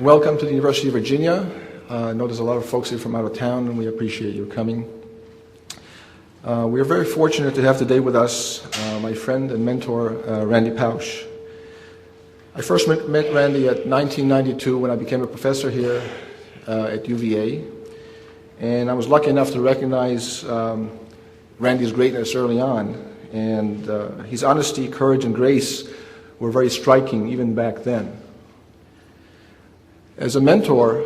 Welcome to the University of Virginia. I know there's a lot of folks here from out of town, and we appreciate your coming. We are very fortunate to have today with us my friend and mentor, Randy Pausch. I first met Randy at 1992 when I became a professor here at UVA, and I was lucky enough to recognize Randy's greatness early on, and his honesty, courage, and grace were very striking even back then. As a mentor,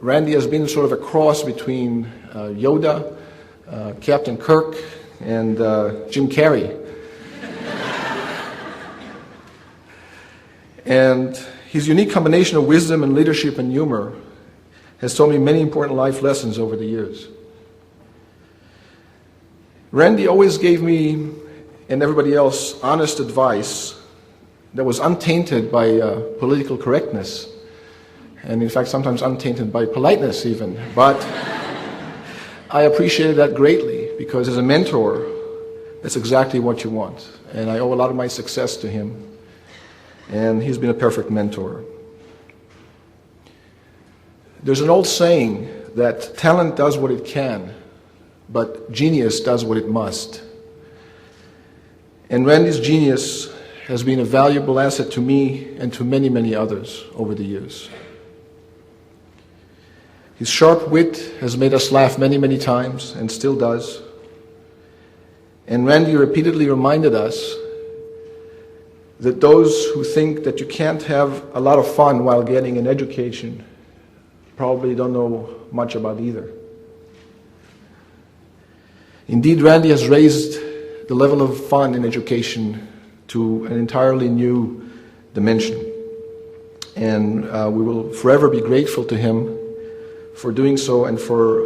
Randy has been sort of a cross between Yoda, Captain Kirk, and Jim Carrey. And his unique combination of wisdom and leadership and humor has taught me many important life lessons over the years. Randy always gave me and everybody else honest advice that was untainted by political correctness, and in fact sometimes untainted by politeness even. But I appreciated that greatly, because as a mentor, that's exactly what you want. And I owe a lot of my success to him, and he's been a perfect mentor. There's an old saying that talent does what it can, but genius does what it must. And Randy's genius has been a valuable asset to me and to many, many others over the years. His sharp wit has made us laugh many, many times, and still does. And Randy repeatedly reminded us that those who think that you can't have a lot of fun while getting an education probably don't know much about either. Indeed, Randy has raised the level of fun in education to an entirely new dimension. And we will forever be grateful to him for doing so and for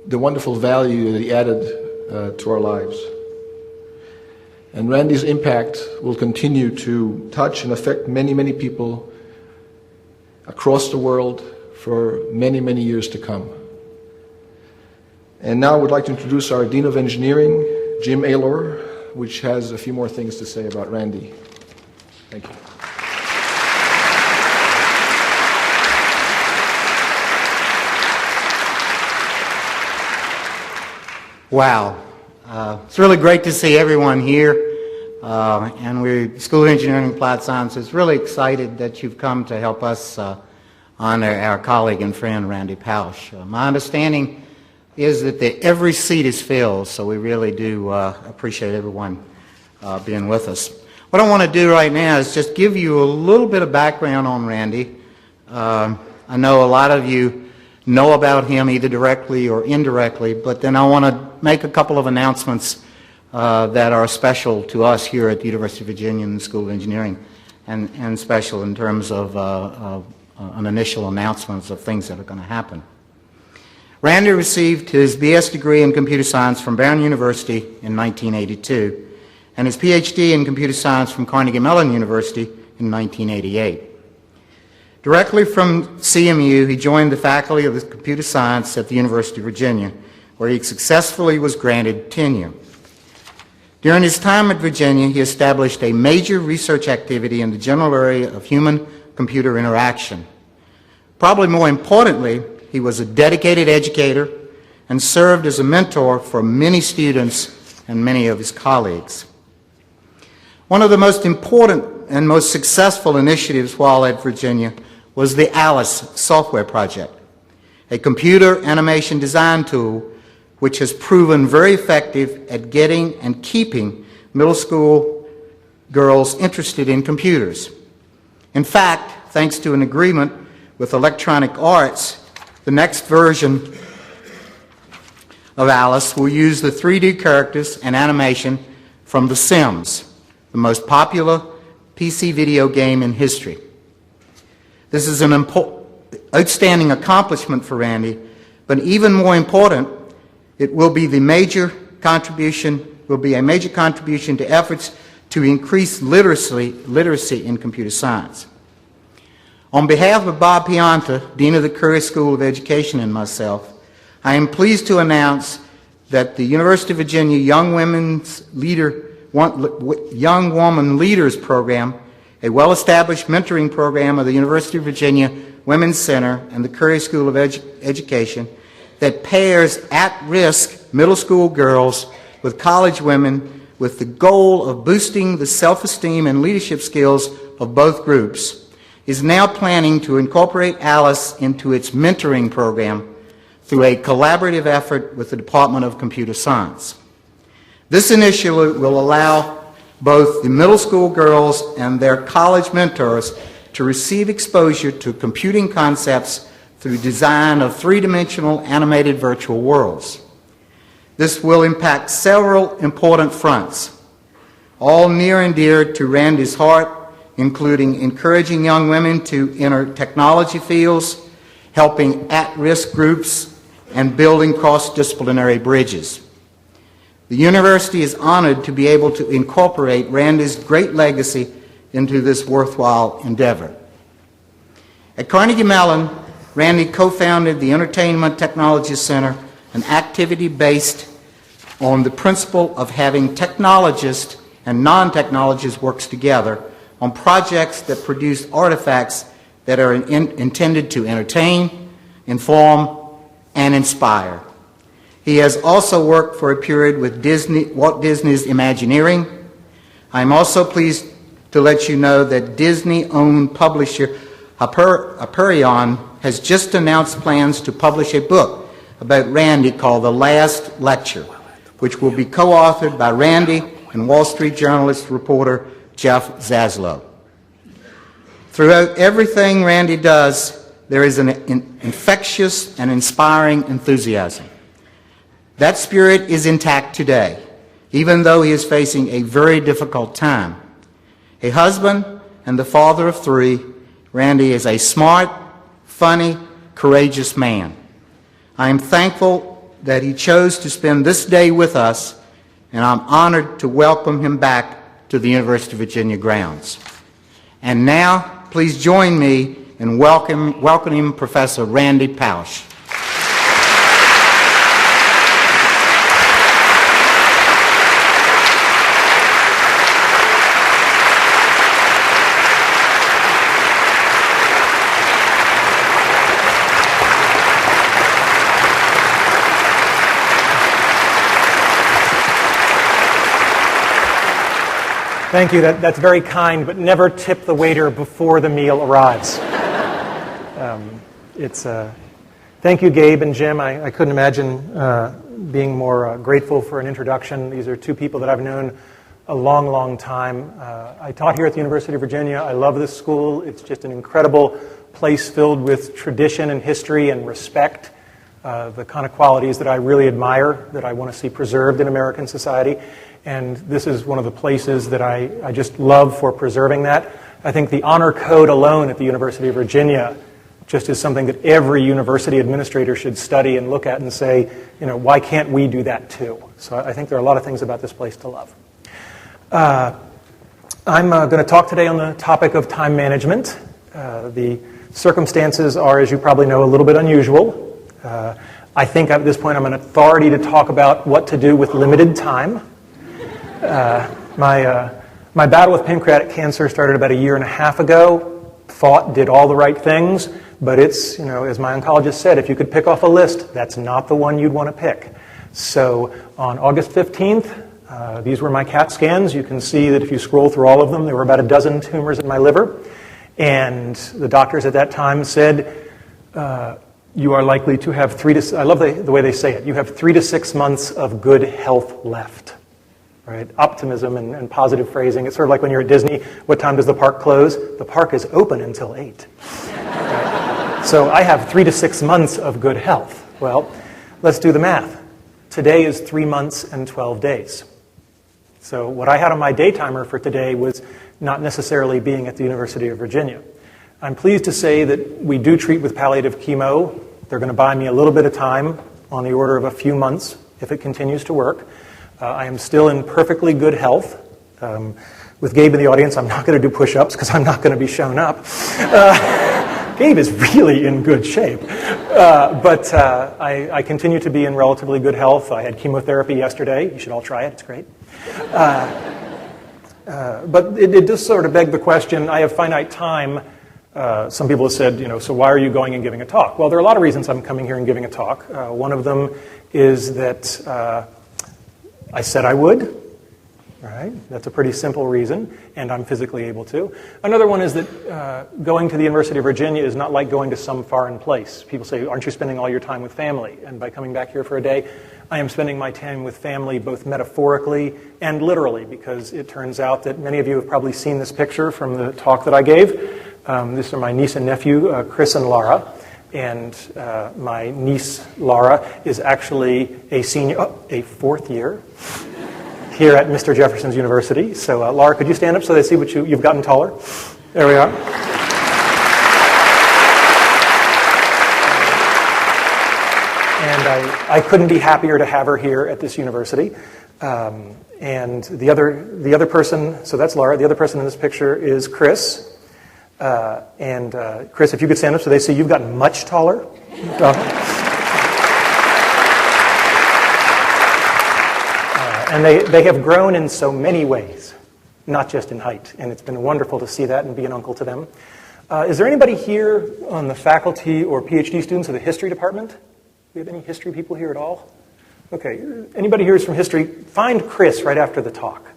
the wonderful value that he added to our lives. And Randy's impact will continue to touch and affect many, many people across the world for many, many years to come. And now I would like to introduce our Dean of Engineering, Jim Aylor, which has a few more things to say about Randy. Thank you. Wow. It's really great to see everyone here. And we're School of Engineering and Applied Sciences really excited that you've come to help us honor our colleague and friend, Randy Pausch. My understanding is that every seat is filled, so we really do appreciate everyone being with us. What I want to do right now is just give you a little bit of background on Randy. I know a lot of you know about him either directly or indirectly, but then I want to make a couple of announcements that are special to us here at the University of Virginia and the School of Engineering, and special in terms of an initial announcements of things that are going to happen. Randy received his BS degree in computer science from Brown University in 1982 and his PhD in computer science from Carnegie Mellon University in 1988. Directly from CMU, he joined the faculty of computer science at the University of Virginia, where he successfully was granted tenure. During his time at Virginia, he established a major research activity in the general area of human-computer interaction. Probably more importantly, he was a dedicated educator and served as a mentor for many students and many of his colleagues. One of the most important and most successful initiatives while at Virginia was the ALICE software project, a computer animation design tool which has proven very effective at getting and keeping middle school girls interested in computers. In fact, thanks to an agreement with Electronic Arts, the next version of ALICE will use the 3D characters and animation from The Sims, the most popular PC video game in history. This is an outstanding accomplishment for Randy, but even more important, it will be a major contribution to efforts to increase literacy in computer science. On behalf of Bob Pianta, Dean of the Curry School of Education, and myself, I am pleased to announce that the University of Virginia Young Woman Leaders Program a well-established mentoring program of the University of Virginia Women's Center and the Curry School of Education that pairs at-risk middle school girls with college women with the goal of boosting the self-esteem and leadership skills of both groups, is now planning to incorporate Alice into its mentoring program through a collaborative effort with the Department of Computer Science. This initiative will allow both the middle school girls and their college mentors to receive exposure to computing concepts through design of three-dimensional animated virtual worlds. This will impact several important fronts, all near and dear to Randy's heart, including encouraging young women to enter technology fields, helping at-risk groups, and building cross-disciplinary bridges. The university is honored to be able to incorporate Randy's great legacy into this worthwhile endeavor. At Carnegie Mellon, Randy co-founded the Entertainment Technology Center, an activity based on the principle of having technologists and non-technologists work together on projects that produce artifacts that are intended to entertain, inform, and inspire. He has also worked for a period with Walt Disney's Imagineering. I'm also pleased to let you know that Disney-owned publisher Hyperion has just announced plans to publish a book about Randy called The Last Lecture, which will be co-authored by Randy and Wall Street journalist reporter Jeff Zaslow. Throughout everything Randy does, there is an infectious and inspiring enthusiasm. That spirit is intact today, even though he is facing a very difficult time. A husband and the father of three, Randy is a smart, funny, courageous man. I am thankful that he chose to spend this day with us, and I'm honored to welcome him back to the University of Virginia grounds. And now, please join me in welcoming Professor Randy Pausch. Thank you. That's very kind, but never tip the waiter before the meal arrives. Thank you, Gabe and Jim. I couldn't imagine being more grateful for an introduction. These are two people that I've known a long, long time. I taught here at the University of Virginia. I love this school. It's just an incredible place filled with tradition and history and respect, the kind of qualities that I really admire, that I want to see preserved in American society. And this is one of the places that I just love for preserving that. I think the honor code alone at the University of Virginia just is something that every university administrator should study and look at and say, you know, why can't we do that too? So I think there are a lot of things about this place to love. I'm going to talk today on the topic of time management. The circumstances are, as you probably know, a little bit unusual. I think at this point I'm an authority to talk about what to do with limited time. My battle with pancreatic cancer started about 1.5 years ago. Fought, did all the right things, but it's, you know, as my oncologist said, if you could pick off a list, that's not the one you'd want to pick. So on August 15th, these were my CAT scans. You can see that if you scroll through all of them, there were about 12 tumors in my liver. And the doctors at that time said, you are likely to have I love the way they say it, you have 3 to 6 months of good health left. Right? Optimism and positive phrasing. It's sort of like when you're at Disney, what time does the park close? The park is open until 8. Right? So I have 3 to 6 months of good health. Well, let's do the math. Today is 3 months and 12 days. So what I had on my day timer for today was not necessarily being at the University of Virginia. I'm pleased to say that we do treat with palliative chemo. They're going to buy me a little bit of time, on the order of a few months, if it continues to work. I am still in perfectly good health. With Gabe in the audience, I'm not going to do push-ups because I'm not going to be shown up. Gabe is really in good shape. But I continue to be in relatively good health. I had chemotherapy yesterday. You should all try it. It's great. But it does sort of beg the question, I have finite time. Some people have said, so why are you going and giving a talk? Well, there are a lot of reasons I'm coming here and giving a talk. One of them is that I said I would. Right? That's a pretty simple reason, and I'm physically able to. Another one is that going to the University of Virginia is not like going to some foreign place. People say, aren't you spending all your time with family? And by coming back here for a day, I am spending my time with family both metaphorically and literally, because it turns out that many of you have probably seen this picture from the talk that I gave. These are my niece and nephew, Chris and Laura. And my niece, Laura, is actually a fourth year here at Mr. Jefferson's University. So, Laura, could you stand up so they see what you've gotten taller? There we are. And I couldn't be happier to have her here at this university. And the other person, so that's Laura. The other person in this picture is Chris. Chris, if you could stand up so they see you've gotten much taller. And they have grown in so many ways, not just in height. And it's been wonderful to see that and be an uncle to them. Is there anybody here on the faculty or PhD students of the history department? Do we have any history people here at all? Okay, anybody here who's from history, find Chris right after the talk.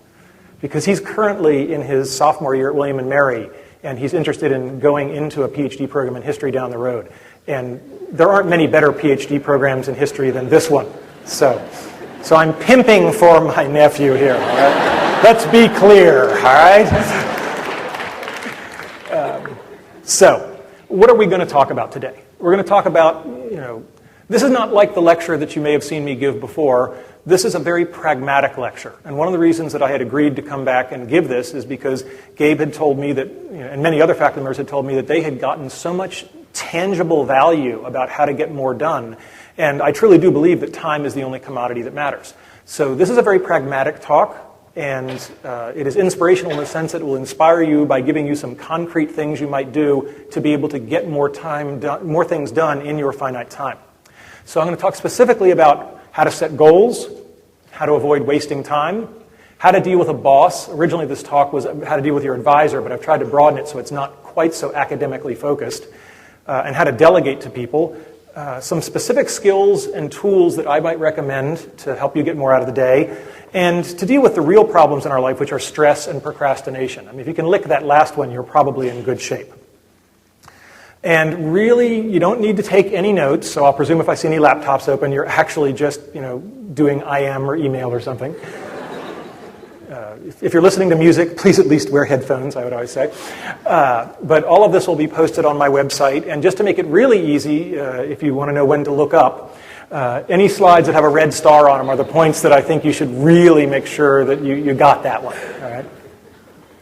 Because he's currently in his sophomore year at William & Mary, and he's interested in going into a PhD program in history down the road. And there aren't many better PhD programs in history than this one. So I'm pimping for my nephew here, all right? Let's be clear, all right? So what are we going to talk about today? We're going to talk about, this is not like the lecture that you may have seen me give before. This is a very pragmatic lecture. And one of the reasons that I had agreed to come back and give this is because Gabe had told me that, and many other faculty members had told me that they had gotten so much tangible value about how to get more done. And I truly do believe that time is the only commodity that matters. So this is a very pragmatic talk, and it is inspirational in the sense that it will inspire you by giving you some concrete things you might do to be able to get more things done in your finite time. So I'm going to talk specifically about how to set goals, how to avoid wasting time, how to deal with a boss. Originally this talk was how to deal with your advisor, but I've tried to broaden it so it's not quite so academically focused, and how to delegate to people. Some specific skills and tools that I might recommend to help you get more out of the day, and to deal with the real problems in our life, which are stress and procrastination. I mean, if you can lick that last one, you're probably in good shape. And really, you don't need to take any notes, so I'll presume if I see any laptops open, you're actually just, doing IM or email or something. If you're listening to music, please at least wear headphones, I would always say. But all of this will be posted on my website. And just to make it really easy, if you want to know when to look up, any slides that have a red star on them are the points that I think you should really make sure that you got that one. All right?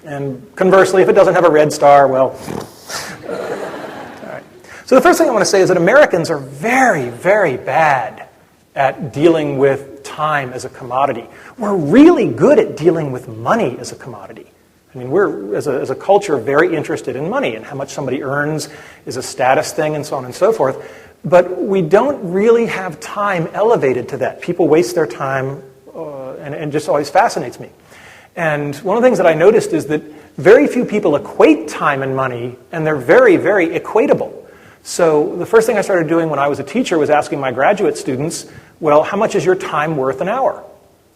And conversely, if it doesn't have a red star, well... all right. So the first thing I want to say is that Americans are very, very bad at dealing with time as a commodity. We're really good at dealing with money as a commodity. I mean, we're, as a culture, very interested in money, and how much somebody earns is a status thing, and so on and so forth. But we don't really have time elevated to that. People waste their time, and it just always fascinates me. And one of the things that I noticed is that very few people equate time and money, and they're very, very equatable. So the first thing I started doing when I was a teacher was asking my graduate students, well, how much is your time worth an hour?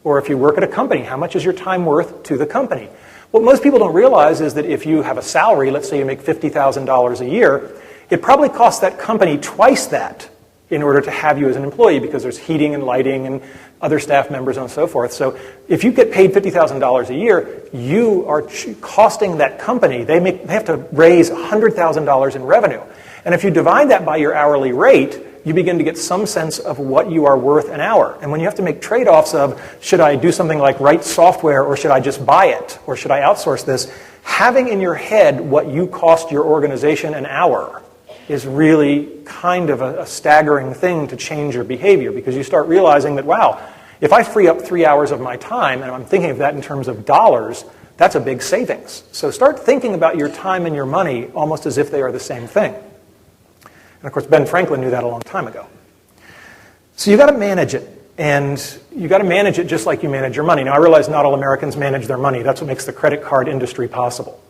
Or if you work at a company, how much is your time worth to the company? What most people don't realize is that if you have a salary, let's say you make $50,000 a year, it probably costs that company twice that in order to have you as an employee, because there's heating and lighting and other staff members and so forth. So if you get paid $50,000 a year, you are costing that company, they have to raise $100,000 in revenue. And if you divide that by your hourly rate, you begin to get some sense of what you are worth an hour. And when you have to make trade-offs of, should I do something like write software, or should I just buy it, or should I outsource this, having in your head what you cost your organization an hour is really kind of a staggering thing to change your behavior, because you start realizing that, wow, if I free up 3 hours of my time, and I'm thinking of that in terms of dollars, that's a big savings. So start thinking about your time and your money almost as if they are the same thing. And of course, Ben Franklin knew that a long time ago. So you've got to manage it. And you got to manage it just like you manage your money. Now, I realize not all Americans manage their money. That's what makes the credit card industry possible.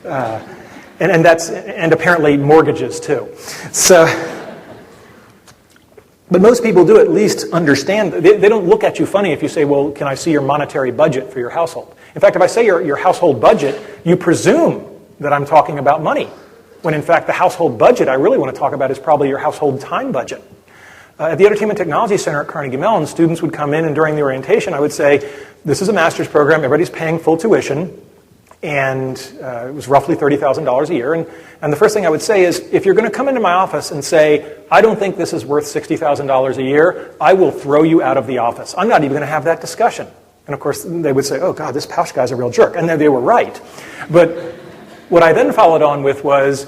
And apparently mortgages, too. So, but most people do at least understand. They don't look at you funny if you say, well, can I see your monetary budget for your household? In fact, if I say your household budget, you presume that I'm talking about money, when in fact the household budget I really want to talk about is probably your household time budget. At the Entertainment Technology Center at Carnegie Mellon, students would come in, and during the orientation I would say, this is a master's program, everybody's paying full tuition, and it was roughly $30,000 a year. And the first thing I would say is, if you're going to come into my office and say, I don't think this is worth $60,000 a year, I will throw you out of the office. I'm not even going to have that discussion. And of course, they would say, oh God, this Pausch guy's a real jerk. And they were right. But what I then followed on with was,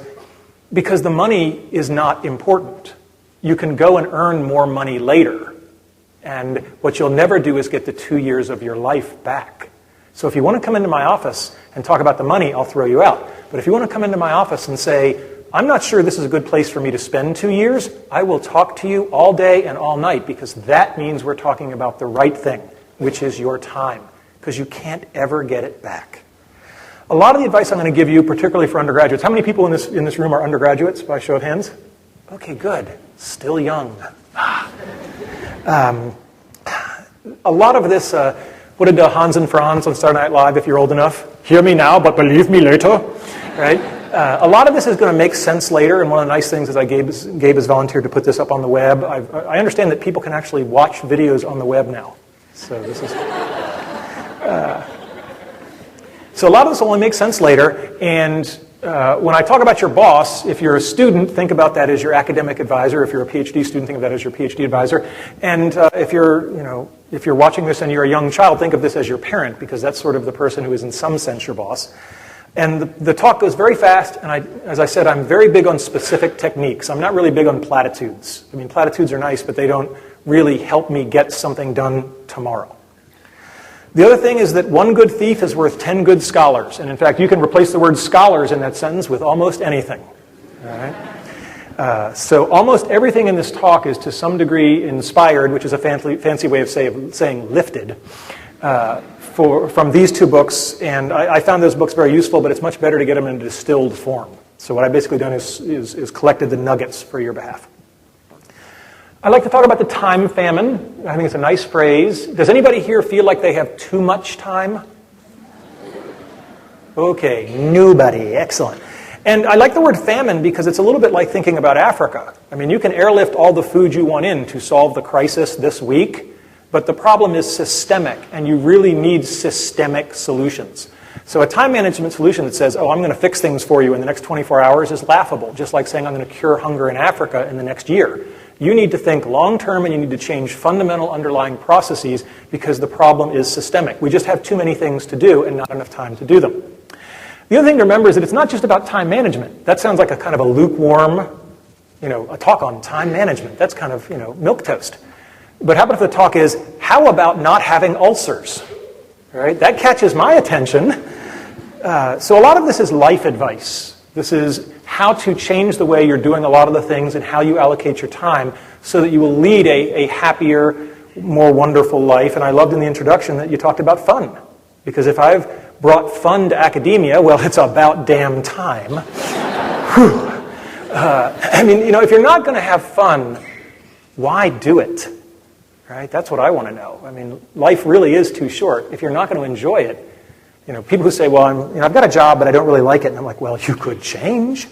because the money is not important. You can go and earn more money later. And what you'll never do is get the 2 years of your life back. So if you want to come into my office and talk about the money, I'll throw you out. But if you want to come into my office and say, I'm not sure this is a good place for me to spend 2 years, I will talk to you all day and all night, because that means we're talking about the right thing, which is your time, because you can't ever get it back. A lot of the advice I'm going to give you, particularly for undergraduates, how many people in this room are undergraduates, by show of hands? Okay, good. Still young. A lot of this, what did Hans and Franz on Saturday Night Live, if you're old enough? Hear me now, but believe me later. Right? A lot of this is going to make sense later, and one of the nice things is Gabe has volunteered to put this up on the web. I understand that people can actually watch videos on the web now. So this is... So a lot of this will only make sense later, and when I talk about your boss, if you're a student, think about that as your academic advisor. If you're a PhD student, think of that as your PhD advisor. And if you're watching this and you're a young child, think of this as your parent, because that's sort of the person who is in some sense your boss. And the talk goes very fast, and as I said, I'm very big on specific techniques. I'm not really big on platitudes. I mean, platitudes are nice, but they don't really help me get something done tomorrow. The other thing is that one good thief is worth 10 good scholars. And in fact, you can replace the word scholars in that sentence with almost anything. All right? So almost everything in this talk is to some degree inspired, which is a fancy way of saying lifted, from these two books. And I found those books very useful, but it's much better to get them in a distilled form. So what I've basically done is collected the nuggets for your behalf. I like to talk about the time famine. I think it's a nice phrase. Does anybody here feel like they have too much time? Okay, nobody. Excellent. And I like the word famine because it's a little bit like thinking about Africa. I mean, you can airlift all the food you want in to solve the crisis this week, but the problem is systemic, and you really need systemic solutions. So a time management solution that says, oh, I'm going to fix things for you in the next 24 hours is laughable, just like saying I'm going to cure hunger in Africa in the next year. You need to think long-term, and you need to change fundamental underlying processes because the problem is systemic. We just have too many things to do and not enough time to do them. The other thing to remember is that it's not just about time management. That sounds like a kind of a lukewarm, a talk on time management. That's kind of, milquetoast. But how about if the talk is, how about not having ulcers? Right? That catches my attention. So a lot of this is life advice. This is how to change the way you're doing a lot of the things and how you allocate your time so that you will lead a happier, more wonderful life. And I loved in the introduction that you talked about fun. Because if I've brought fun to academia, well, it's about damn time. If you're not going to have fun, why do it? Right? That's what I want to know. I mean, life really is too short. If you're not going to enjoy it, people who say, well, I've got a job, but I don't really like it. And I'm like, well, you could change.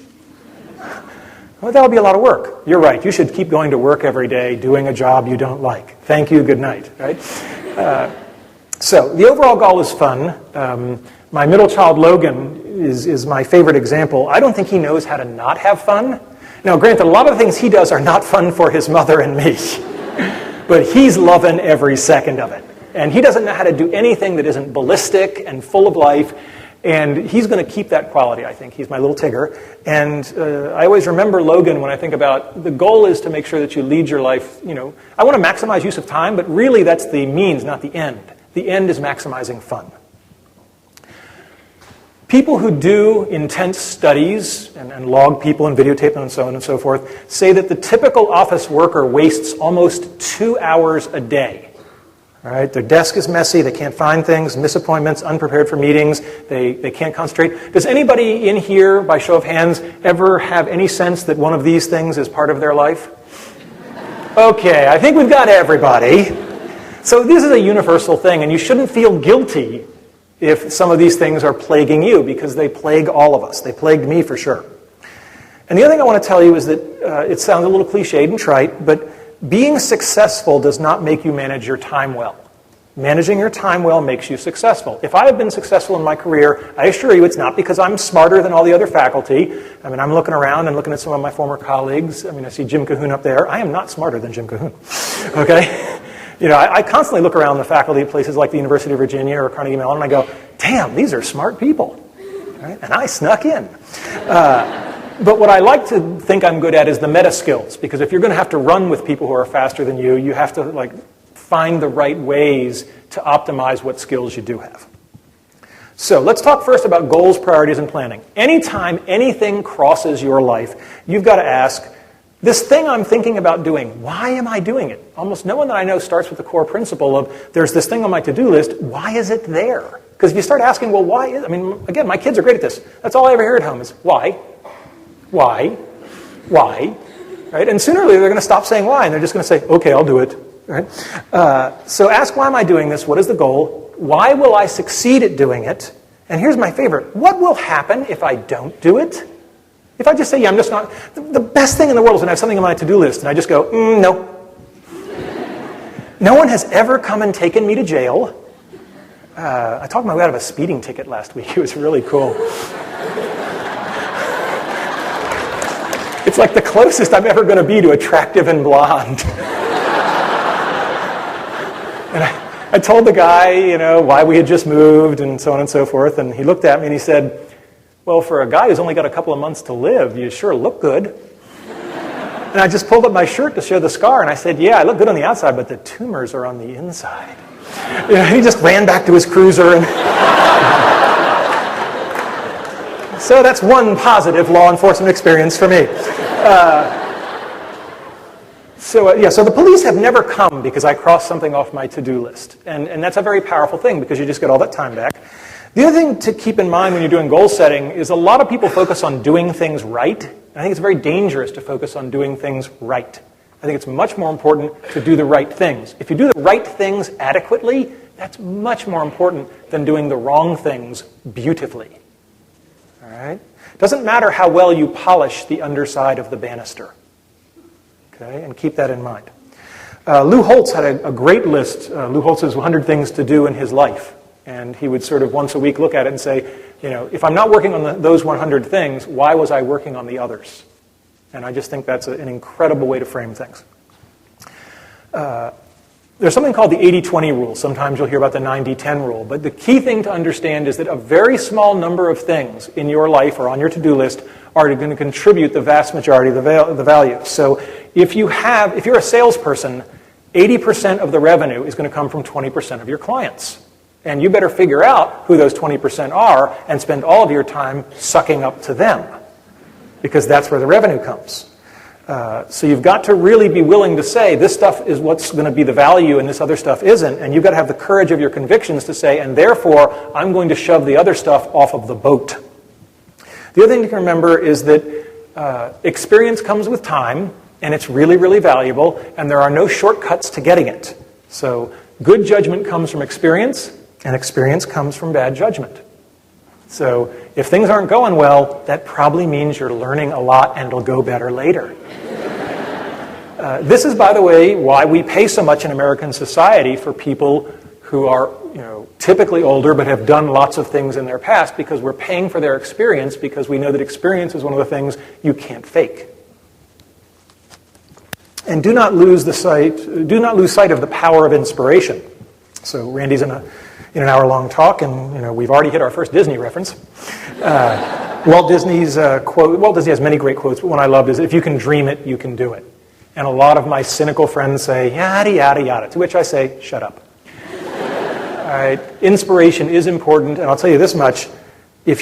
Well, that would be a lot of work. You're right. You should keep going to work every day doing a job you don't like. Thank you. Good night. Right? So the overall goal is fun. My middle child, Logan, is my favorite example. I don't think he knows how to not have fun. Now, granted, a lot of the things he does are not fun for his mother and me. But he's loving every second of it. And he doesn't know how to do anything that isn't ballistic and full of life. And he's going to keep that quality, I think. He's my little Tigger. And I always remember Logan when I think about the goal is to make sure that you lead your life. I want to maximize use of time, but really that's the means, not the end. The end is maximizing fun. People who do intense studies and log people and videotape them and so on and so forth say that the typical office worker wastes almost 2 hours a day All right, their desk is messy, they can't find things, miss appointments, unprepared for meetings, they can't concentrate. Does anybody in here, by show of hands, ever have any sense that one of these things is part of their life? Okay, I think we've got everybody. So this is a universal thing, and you shouldn't feel guilty if some of these things are plaguing you, because they plague all of us. They plagued me for sure. And the other thing I want to tell you is that it sounds a little cliched and trite, but being successful does not make you manage your time well. Managing your time well makes you successful. If I have been successful in my career, I assure you it's not because I'm smarter than all the other faculty. I mean, I'm looking around and looking at some of my former colleagues. I mean, I see Jim Cahoon up there. I am not smarter than Jim Cahoon, okay? You know, I constantly look around the faculty at places like the University of Virginia or Carnegie Mellon, and I go, damn, these are smart people, right? And I snuck in. But what I like to think I'm good at is the meta skills, because if you're going to have to run with people who are faster than you, you have to find the right ways to optimize what skills you do have. So let's talk first about goals, priorities, and planning. Anytime anything crosses your life, you've got to ask, this thing I'm thinking about doing, why am I doing it? Almost no one that I know starts with the core principle of, there's this thing on my to-do list, why is it there? Because if you start asking, well, why is it? I mean, again, my kids are great at this. That's all I ever hear at home is, why? Why? Why? Right? And sooner or later, they're going to stop saying why, and they're just going to say, okay, I'll do it. Right? So ask, why am I doing this? What is the goal? Why will I succeed at doing it? And here's my favorite. What will happen if I don't do it? If I just say, yeah, I'm just not... The best thing in the world is when I have something on my to-do list, and I just go, no. No one has ever come and taken me to jail. I talked my way out of a speeding ticket last week. It was really cool. It's like the closest I'm ever going to be to attractive and blonde. And I told the guy, you know, why we had just moved and so on and so forth, and he looked at me and he said, well, for a guy who's only got a couple of months to live, you sure look good. And I just pulled up my shirt to show the scar, and I said, yeah, I look good on the outside, but the tumors are on the inside. You know, he just ran back to his cruiser. And so that's one positive law enforcement experience for me. So the police have never come because I crossed something off my to-do list. And that's a very powerful thing because you just get all that time back. The other thing to keep in mind when you're doing goal setting is a lot of people focus on doing things right. And I think it's very dangerous to focus on doing things right. I think it's much more important to do the right things. If you do the right things adequately, that's much more important than doing the wrong things beautifully. All right? Doesn't matter how well you polish the underside of the banister. Okay? And keep that in mind. Lou Holtz had a great list. Lou Holtz's 100 things to do in his life. And he would sort of once a week look at it and say, you know, if I'm not working on those 100 things, why was I working on the others? And I just think that's an incredible way to frame things. There's something called the 80-20 rule. Sometimes you'll hear about the 90-10 rule. But the key thing to understand is that a very small number of things in your life or on your to-do list are going to contribute the vast majority of the value. So if you're a salesperson, 80% of the revenue is going to come from 20% of your clients. And you better figure out who those 20% are and spend all of your time sucking up to them, because that's where the revenue comes. So you've got to really be willing to say, this stuff is what's going to be the value and this other stuff isn't. And you've got to have the courage of your convictions to say, and therefore, I'm going to shove the other stuff off of the boat. The other thing to remember is that experience comes with time, and it's really, really valuable, and there are no shortcuts to getting it. So good judgment comes from experience, and experience comes from bad judgment. So if things aren't going well, that probably means you're learning a lot and it'll go better later. This is, by the way, why we pay so much in American society for people who are, you know, typically older but have done lots of things in their past, because we're paying for their experience, because we know that experience is one of the things you can't fake. And do not lose sight of the power of inspiration. So Randy's in an hour-long talk, and you know we've already hit our first Disney reference. Walt Disney's quote. Walt Disney has many great quotes, but one I loved is, "If you can dream it, you can do it." And a lot of my cynical friends say, "Yada yada yada," to which I say, "Shut up." All right, inspiration is important, and I'll tell you this much: I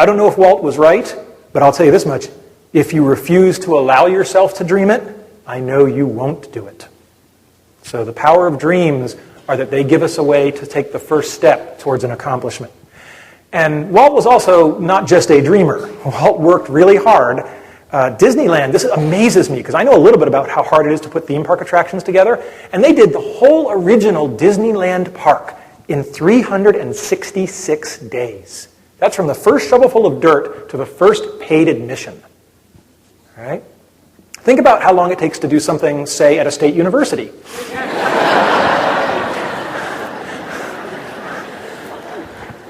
don't know if Walt was right, but I'll tell you this much: if you refuse to allow yourself to dream it, I know you won't do it. So the power of dreams are that they give us a way to take the first step towards an accomplishment. And Walt was also not just a dreamer. Walt worked really hard. Disneyland, this amazes me because I know a little bit about how hard it is to put theme park attractions together, and they did the whole original Disneyland park in 366 days. That's from the first shovelful of dirt to the first paid admission. All right? Think about how long it takes to do something, say, at a state university.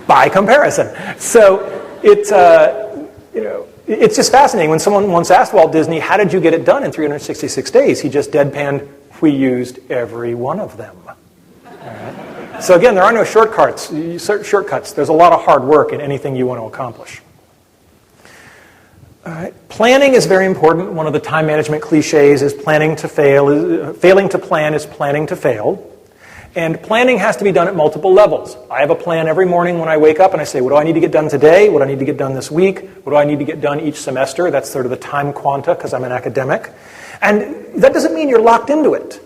By comparison. So it's just fascinating. When someone once asked Walt Disney, how did you get it done in 366 days? He just deadpanned, we used every one of them. All right? So again, there are no shortcuts. There's a lot of hard work in anything you want to accomplish. All right. Planning is very important. One of the time management cliches is planning to fail. Failing to plan is planning to fail. And planning has to be done at multiple levels. I have a plan every morning when I wake up and I say, what do I need to get done today? What do I need to get done this week? What do I need to get done each semester? That's sort of the time quanta because I'm an academic. And that doesn't mean you're locked into it.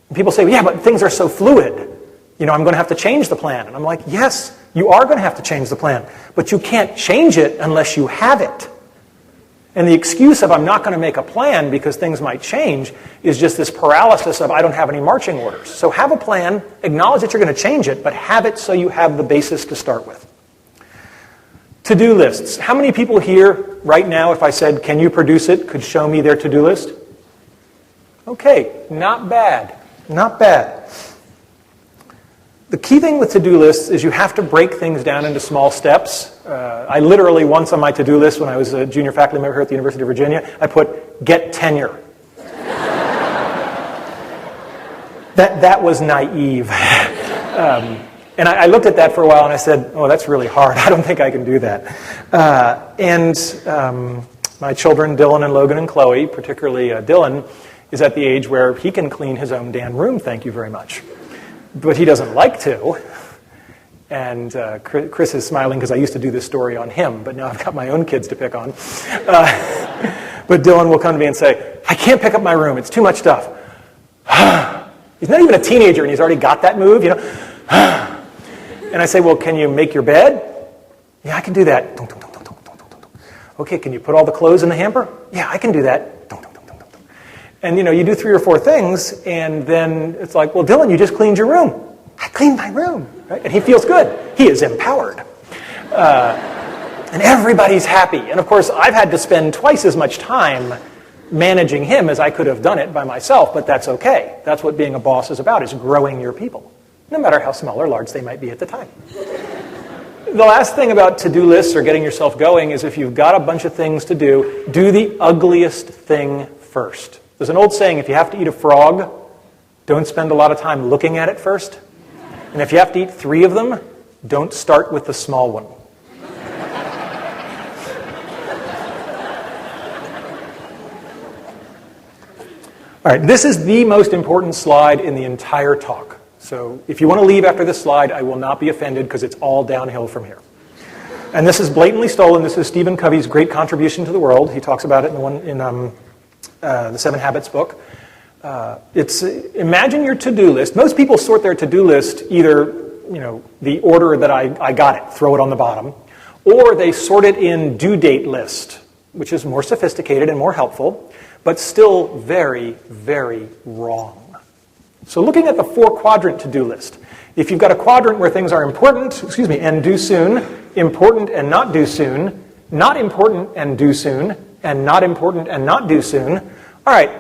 And people say, well, yeah, but things are so fluid. I'm going to have to change the plan. And I'm like, yes, you are going to have to change the plan. But you can't change it unless you have it. And the excuse of I'm not going to make a plan because things might change is just this paralysis of I don't have any marching orders. So have a plan, acknowledge that you're going to change it, but have it so you have the basis to start with. To-do lists. How many people here right now, if I said, can you produce it, could show me their to-do list? Okay, not bad. Not bad. The key thing with to-do lists is you have to break things down into small steps. I literally, once on my to-do list when I was a junior faculty member here at the University of Virginia, I put, get tenure. That was naive. And I looked at that for a while and I said, oh, that's really hard. I don't think I can do that. My children, Dylan and Logan and Chloe, particularly Dylan, is at the age where he can clean his own damn room, thank you very much. But he doesn't like to. And Chris is smiling because I used to do this story on him, but now I've got my own kids to pick on. But Dylan will come to me and say, I can't pick up my room. It's too much stuff. He's not even a teenager and he's already got that move, And I say, well, can you make your bed? Yeah, I can do that. Okay, can you put all the clothes in the hamper? Yeah, I can do that. And, you do 3 or 4 things, and then it's like, well, Dylan, you just cleaned your room. I cleaned my room. Right? And he feels good. He is empowered. And everybody's happy. And, of course, I've had to spend twice as much time managing him as I could have done it by myself, but that's okay. That's what being a boss is about, is growing your people, no matter how small or large they might be at the time. The last thing about to-do lists or getting yourself going is if you've got a bunch of things to do the ugliest thing first. There's an old saying, if you have to eat a frog, don't spend a lot of time looking at it first. And if you have to eat 3 of them, don't start with the small one. All right, this is the most important slide in the entire talk. So if you want to leave after this slide, I will not be offended because it's all downhill from here. And this is blatantly stolen. This is Stephen Covey's great contribution to the world. He talks about it in the 7 Habits book. Imagine your to-do list. Most people sort their to-do list either, the order that I got it, throw it on the bottom, or they sort it in due date list, which is more sophisticated and more helpful, but still very, very wrong. So looking at the 4-quadrant to-do list, if you've got a quadrant where things are important, and due soon, important and not due soon, not important and due soon, and not important and not due soon. All right,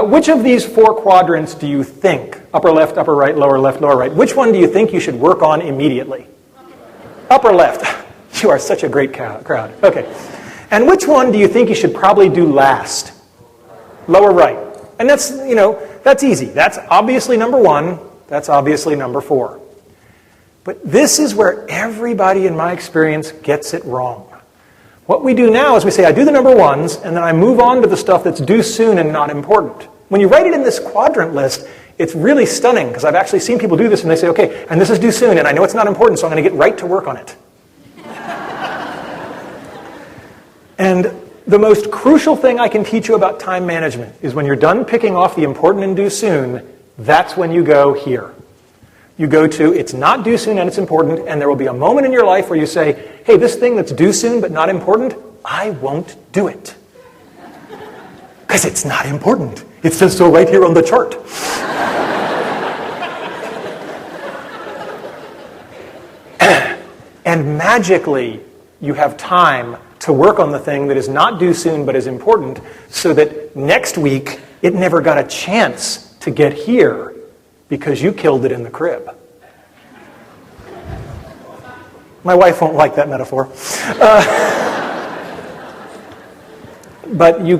which of these 4 quadrants do you think, upper left, upper right, lower left, lower right, which one do you think you should work on immediately? Upper left. You are such a great crowd. Okay. And which one do you think you should probably do last? Lower right. And that's, that's easy. That's obviously number 1. That's obviously number 4. But this is where everybody, in my experience, gets it wrong. What we do now is we say, I do the number 1s, and then I move on to the stuff that's due soon and not important. When you write it in this quadrant list, it's really stunning, because I've actually seen people do this, and they say, okay, and this is due soon, and I know it's not important, so I'm going to get right to work on it. And the most crucial thing I can teach you about time management is when you're done picking off the important and due soon, that's when you go here. You go to, it's not due soon and it's important, and there will be a moment in your life where you say, hey, this thing that's due soon but not important, I won't do it. Because it's not important. It says so right here on the chart. And magically, you have time to work on the thing that is not due soon but is important, so that next week it never got a chance to get here because you killed it in the crib. My wife won't like that metaphor. But you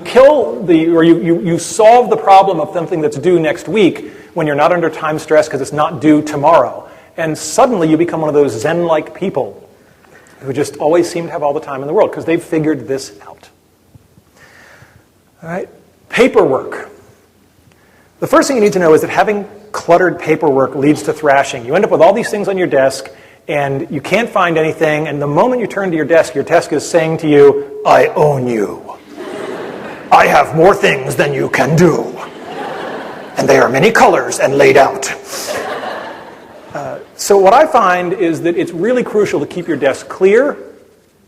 you solve the problem of something that's due next week when you're not under time stress because it's not due tomorrow. And suddenly you become one of those Zen-like people who just always seem to have all the time in the world because they've figured this out. All right, paperwork. The first thing you need to know is that having cluttered paperwork leads to thrashing. You end up with all these things on your desk, and you can't find anything, and the moment you turn to your desk is saying to you, I own you. I have more things than you can do. And they are many colors and laid out. So what I find is that it's really crucial to keep your desk clear,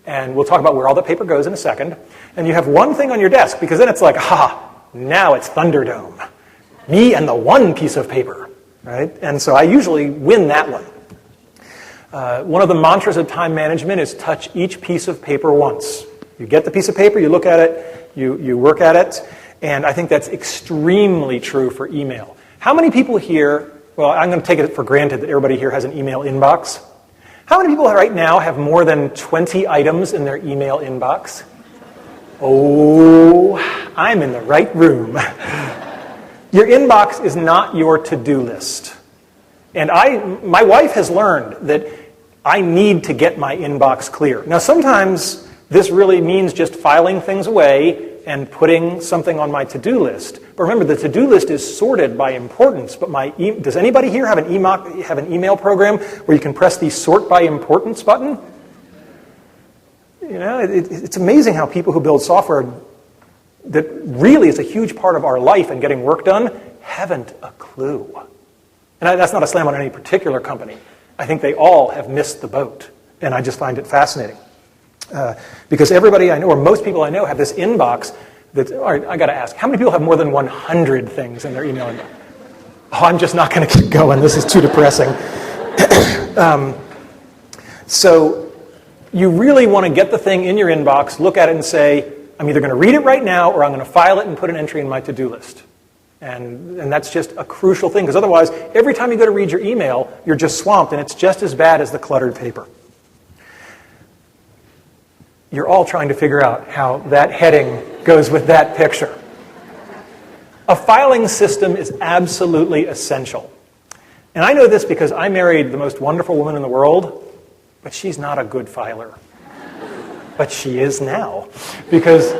and we'll talk about where all the paper goes in a second, and you have one thing on your desk, because then it's like, now it's Thunderdome. Me and the one piece of paper, right? And so I usually win that one. One of the mantras of time management is touch each piece of paper once. You get the piece of paper, you look at it, you work at it, and I think that's extremely true for email. How many people here, well, I'm going to take it for granted that everybody here has an email inbox. How many people right now have more than 20 items in their email inbox? Oh, I'm in the right room. Your inbox is not your to-do list. And my wife has learned that I need to get my inbox clear. Now, sometimes this really means just filing things away and putting something on my to-do list. But remember, the to-do list is sorted by importance. But does anybody here have an email program where you can press the sort by importance button? You know, it's amazing how people who build software that really is a huge part of our life and getting work done haven't a clue. And that's not a slam on any particular company. I think they all have missed the boat. And I just find it fascinating. Because everybody I know, or most people I know, have this inbox that, all right, I got to ask, how many people have more than 100 things in their email inbox? Oh, I'm just not going to keep going. This is too depressing. So you really want to get the thing in your inbox, look at it and say, I'm either going to read it right now or I'm going to file it and put an entry in my to-do list. And that's just a crucial thing, because otherwise, every time you go to read your email, you're just swamped, and it's just as bad as the cluttered paper. You're all trying to figure out how that heading goes with that picture. A filing system is absolutely essential. And I know this because I married the most wonderful woman in the world, but she's not a good filer. But she is now. Because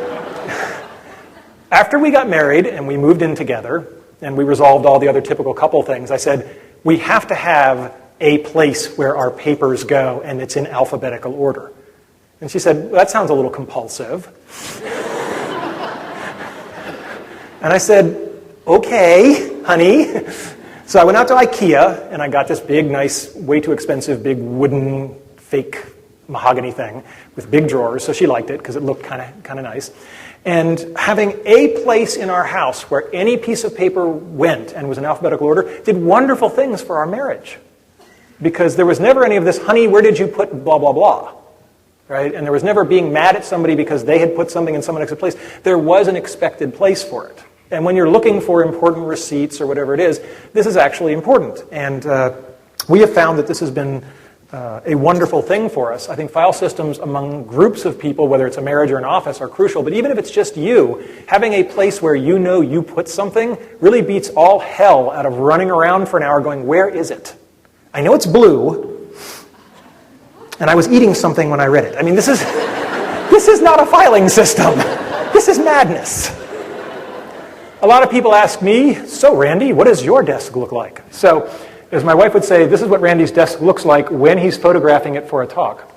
after we got married and we moved in together and we resolved all the other typical couple things, I said, we have to have a place where our papers go, and it's in alphabetical order. And she said, well, that sounds a little compulsive. And I said, okay, honey. So I went out to IKEA, and I got this big, nice, way too expensive, big wooden, fake mahogany thing with big drawers. So she liked it because it looked kind of nice. And having a place in our house where any piece of paper went and was in alphabetical order did wonderful things for our marriage. Because there was never any of this, honey, where did you put blah, blah, blah? Right? And there was never being mad at somebody because they had put something in someone else's place. There was an expected place for it. And when you're looking for important receipts or whatever it is, this is actually important. And we have found that this has been a wonderful thing for us. I think file systems among groups of people, whether it's a marriage or an office, are crucial. But even if it's just you, having a place where you know you put something really beats all hell out of running around for an hour going, where is it? I know it's blue. And I was eating something when I read it. I mean, this is not a filing system. This is madness. A lot of people ask me, so Randy, what does your desk look like? So, as my wife would say, this is what Randy's desk looks like when he's photographing it for a talk.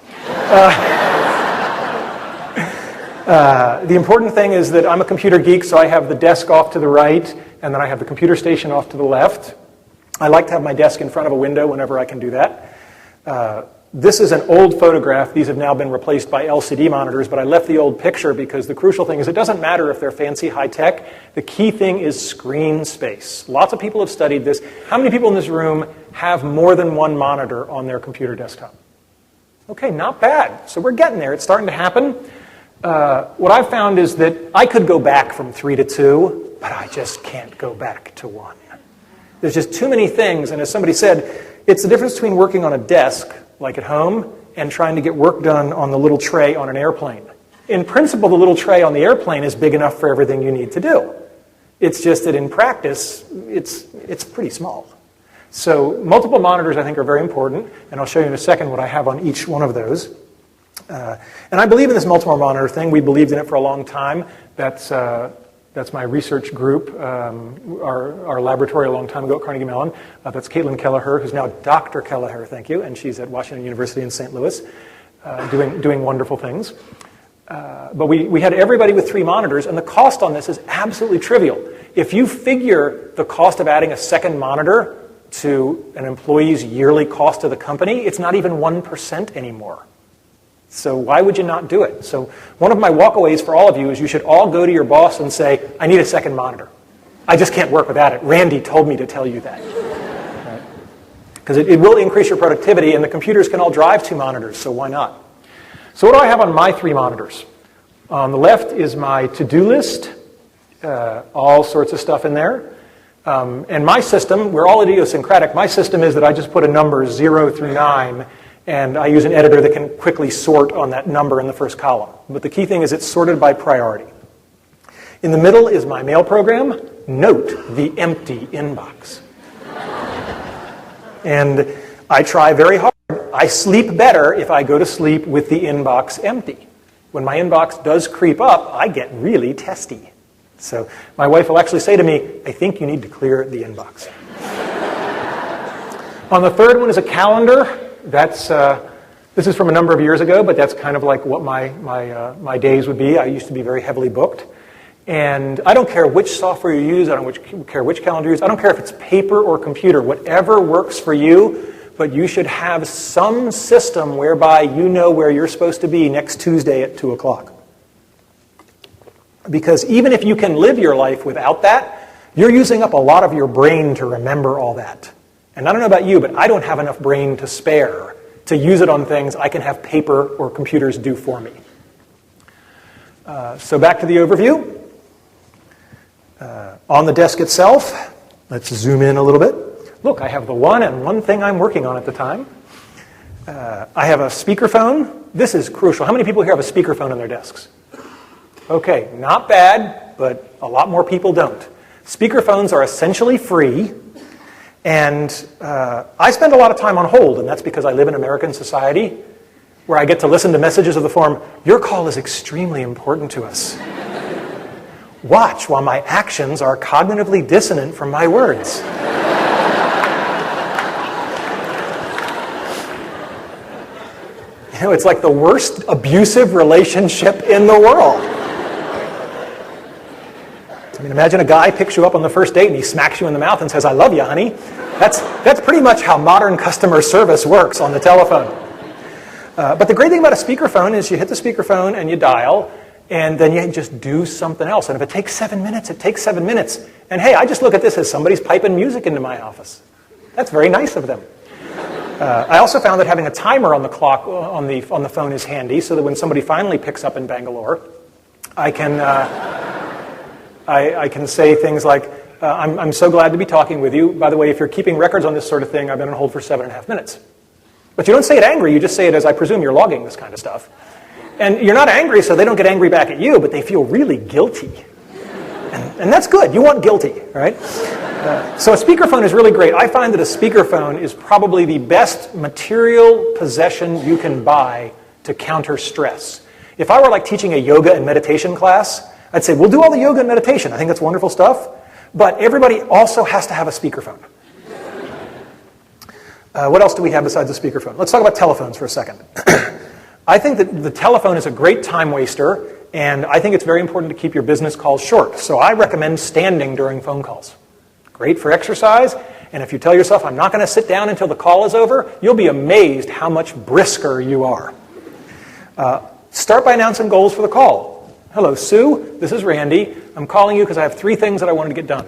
The important thing is that I'm a computer geek, so I have the desk off to the right, and then I have the computer station off to the left. I like to have my desk in front of a window whenever I can do that. This is an old photograph. These have now been replaced by LCD monitors, but I left the old picture because the crucial thing is it doesn't matter if they're fancy high-tech. The key thing is screen space. Lots of people have studied this. How many people in this room have more than one monitor on their computer desktop? Okay, not bad. So we're getting there. It's starting to happen. What I've found is that I could go back from 3 to 2, but I just can't go back to 1. There's just too many things, and as somebody said, it's the difference between working on a desk, like at home, and trying to get work done on the little tray on an airplane. In principle, the little tray on the airplane is big enough for everything you need to do. It's just that in practice, it's pretty small. So multiple monitors, I think, are very important, and I'll show you in a second what I have on each one of those. And I believe in this multiple monitor thing. We believed in it for a long time. That's my research group, our laboratory a long time ago at Carnegie Mellon. That's Caitlin Kelleher, who's now Dr. Kelleher, thank you, and she's at Washington University in St. Louis, doing wonderful things. But we had everybody with 3 monitors, and the cost on this is absolutely trivial. If you figure the cost of adding a second monitor to an employee's yearly cost to the company, it's not even 1% anymore. So why would you not do it? So one of my walkaways for all of you is you should all go to your boss and say, I need a second monitor. I just can't work without it. Randy told me to tell you that. Because it will increase your productivity, and the computers can all drive 2 monitors, so why not? So what do I have on my 3 monitors? On the left is my to-do list, all sorts of stuff in there. And my system, we're all idiosyncratic, my system is that I just put a number 0 through 9, and I use an editor that can quickly sort on that number in the first column. But the key thing is it's sorted by priority. In the middle is my mail program. Note the empty inbox. And I try very hard. I sleep better if I go to sleep with the inbox empty. When my inbox does creep up, I get really testy. So my wife will actually say to me, I think you need to clear the inbox. On the third one is a calendar. This is from a number of years ago, but that's kind of like what my days would be. I used to be very heavily booked. And I don't care which software you use. I don't care which calendar you use. I don't care if it's paper or computer. Whatever works for you, but you should have some system whereby you know where you're supposed to be next Tuesday at 2 o'clock. Because even if you can live your life without that, you're using up a lot of your brain to remember all that. And I don't know about you, but I don't have enough brain to spare to use it on things I can have paper or computers do for me. So back to the overview. On the desk itself, let's zoom in a little bit. Look, I have the one thing I'm working on at the time. I have a speakerphone. This is crucial. How many people here have a speakerphone on their desks? Okay, not bad, but a lot more people don't. Speakerphones are essentially free. And I spend a lot of time on hold, and that's because I live in American society where I get to listen to messages of the form, your call is extremely important to us. Watch while my actions are cognitively dissonant from my words. You know, it's like the worst abusive relationship in the world. I mean, imagine a guy picks you up on the first date and he smacks you in the mouth and says, I love you, honey. That's pretty much how modern customer service works on the telephone. But the great thing about a speakerphone is you hit the speakerphone and you dial, and then you just do something else. And if it takes 7 minutes, it takes 7 minutes. And hey, I just look at this as somebody's piping music into my office. That's very nice of them. I also found that having a timer on the clock on the phone is handy, so that when somebody finally picks up in Bangalore, I can say things like, I'm so glad to be talking with you. By the way, if you're keeping records on this sort of thing, I've been on hold for 7.5 minutes. But you don't say it angry, you just say it as I presume you're logging this kind of stuff. And you're not angry, so they don't get angry back at you, but they feel really guilty. And that's good. You want guilty, right? So a speakerphone is really great. I find that a speakerphone is probably the best material possession you can buy to counter stress. If I were like teaching a yoga and meditation class, I'd say, we'll do all the yoga and meditation. I think that's wonderful stuff. But everybody also has to have a speakerphone. What else do we have besides a speakerphone? Let's talk about telephones for a second. I think that the telephone is a great time waster, and I think it's very important to keep your business calls short. So I recommend standing during phone calls. Great for exercise, And if you tell yourself, I'm not going to sit down until the call is over, you'll be amazed how much brisker you are. Start by announcing goals for the call. Hello, Sue. This is Randy. I'm calling you because I have 3 things that I wanted to get done.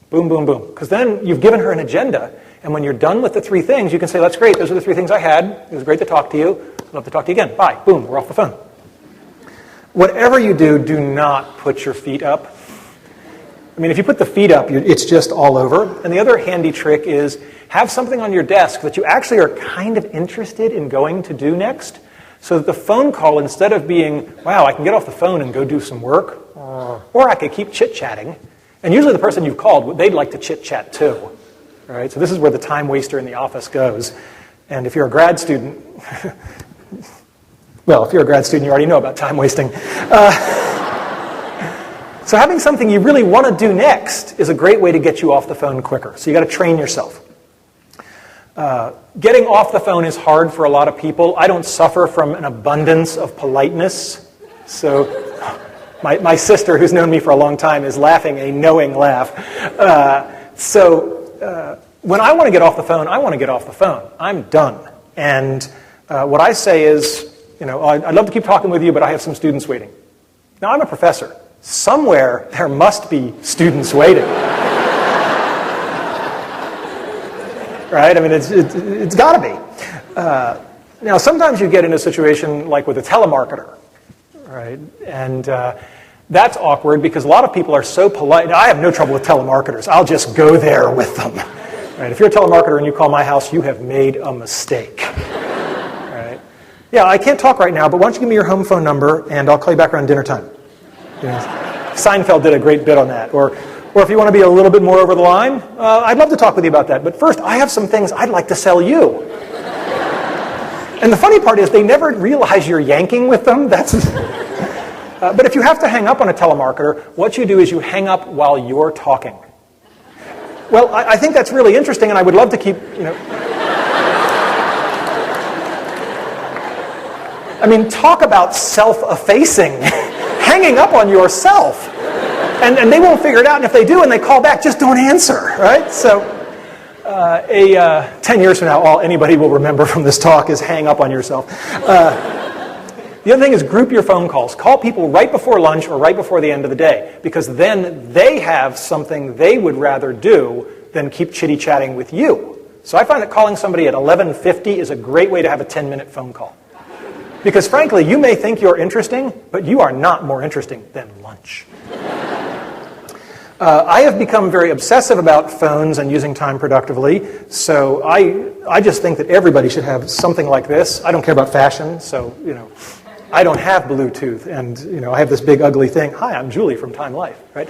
Boom, boom, boom. Because then you've given her an agenda. And when you're done with the 3 things, you can say, that's great. Those are the 3 things I had. It was great to talk to you. I'd love to talk to you again. Bye. Boom. We're off the phone. Whatever you do, do not put your feet up. I mean, if you put the feet up, it's just all over. And the other handy trick is have something on your desk that you actually are kind of interested in going to do next, so that the phone call, instead of being, wow, I can get off the phone and go do some work, or I could keep chit-chatting. And usually the person you've called, they'd like to chit-chat too. Right? So this is where the time waster in the office goes. And if you're a grad student, well, if you're a grad student, you already know about time wasting. So having something you really want to do next is a great way to get you off the phone quicker. So you got to train yourself. Getting off the phone is hard for a lot of people. I don't suffer from an abundance of politeness. So my sister, who's known me for a long time, is laughing a knowing laugh. When I want to get off the phone, I want to get off the phone. I'm done. And what I say is, I'd love to keep talking with you, but I have some students waiting. Now, I'm a professor. Somewhere there must be students waiting. Right? I mean, it's got to be. Now, sometimes you get in a situation like with a telemarketer, right? And that's awkward because a lot of people are so polite. Now, I have no trouble with telemarketers. I'll just go there with them. Right? If you're a telemarketer and you call my house, you have made a mistake. Right? Yeah, I can't talk right now, but why don't you give me your home phone number and I'll call you back around dinner time. Seinfeld did a great bit on that. Or if you want to be a little bit more over the line, I'd love to talk with you about that. But first, I have some things I'd like to sell you. And the funny part is they never realize you're yanking with them. But if you have to hang up on a telemarketer, what you do is you hang up while you're talking. Well, I think that's really interesting, and I would love to keep, I mean, talk about self-effacing. Hanging up on yourself. And they won't figure it out, and if they do and they call back, just don't answer, right? So 10 years from now, all anybody will remember from this talk is hang up on yourself. The other thing is group your phone calls. Call people right before lunch or right before the end of the day, because then they have something they would rather do than keep chitty-chatting with you. So I find that calling somebody at 11:50 is a great way to have a 10-minute phone call. Because frankly, you may think you're interesting, but you are not more interesting than lunch. I have become very obsessive about phones and using time productively, so I just think that everybody should have something like this. I don't care about fashion, so, I don't have Bluetooth, and, I have this big ugly thing. Hi, I'm Julie from Time Life, right?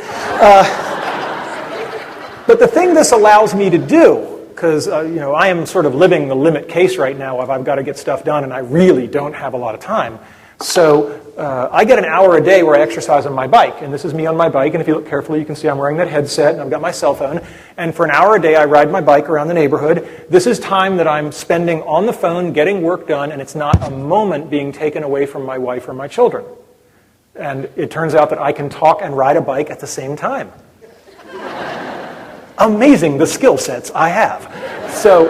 But the thing this allows me to do, because, I am sort of living the limit case right now of I've got to get stuff done and I really don't have a lot of time. So I get an hour a day where I exercise on my bike. And this is me on my bike. And if you look carefully, you can see I'm wearing that headset and I've got my cell phone. And for an hour a day, I ride my bike around the neighborhood. This is time that I'm spending on the phone getting work done. And it's not a moment being taken away from my wife or my children. And it turns out that I can talk and ride a bike at the same time. Amazing the skill sets I have. So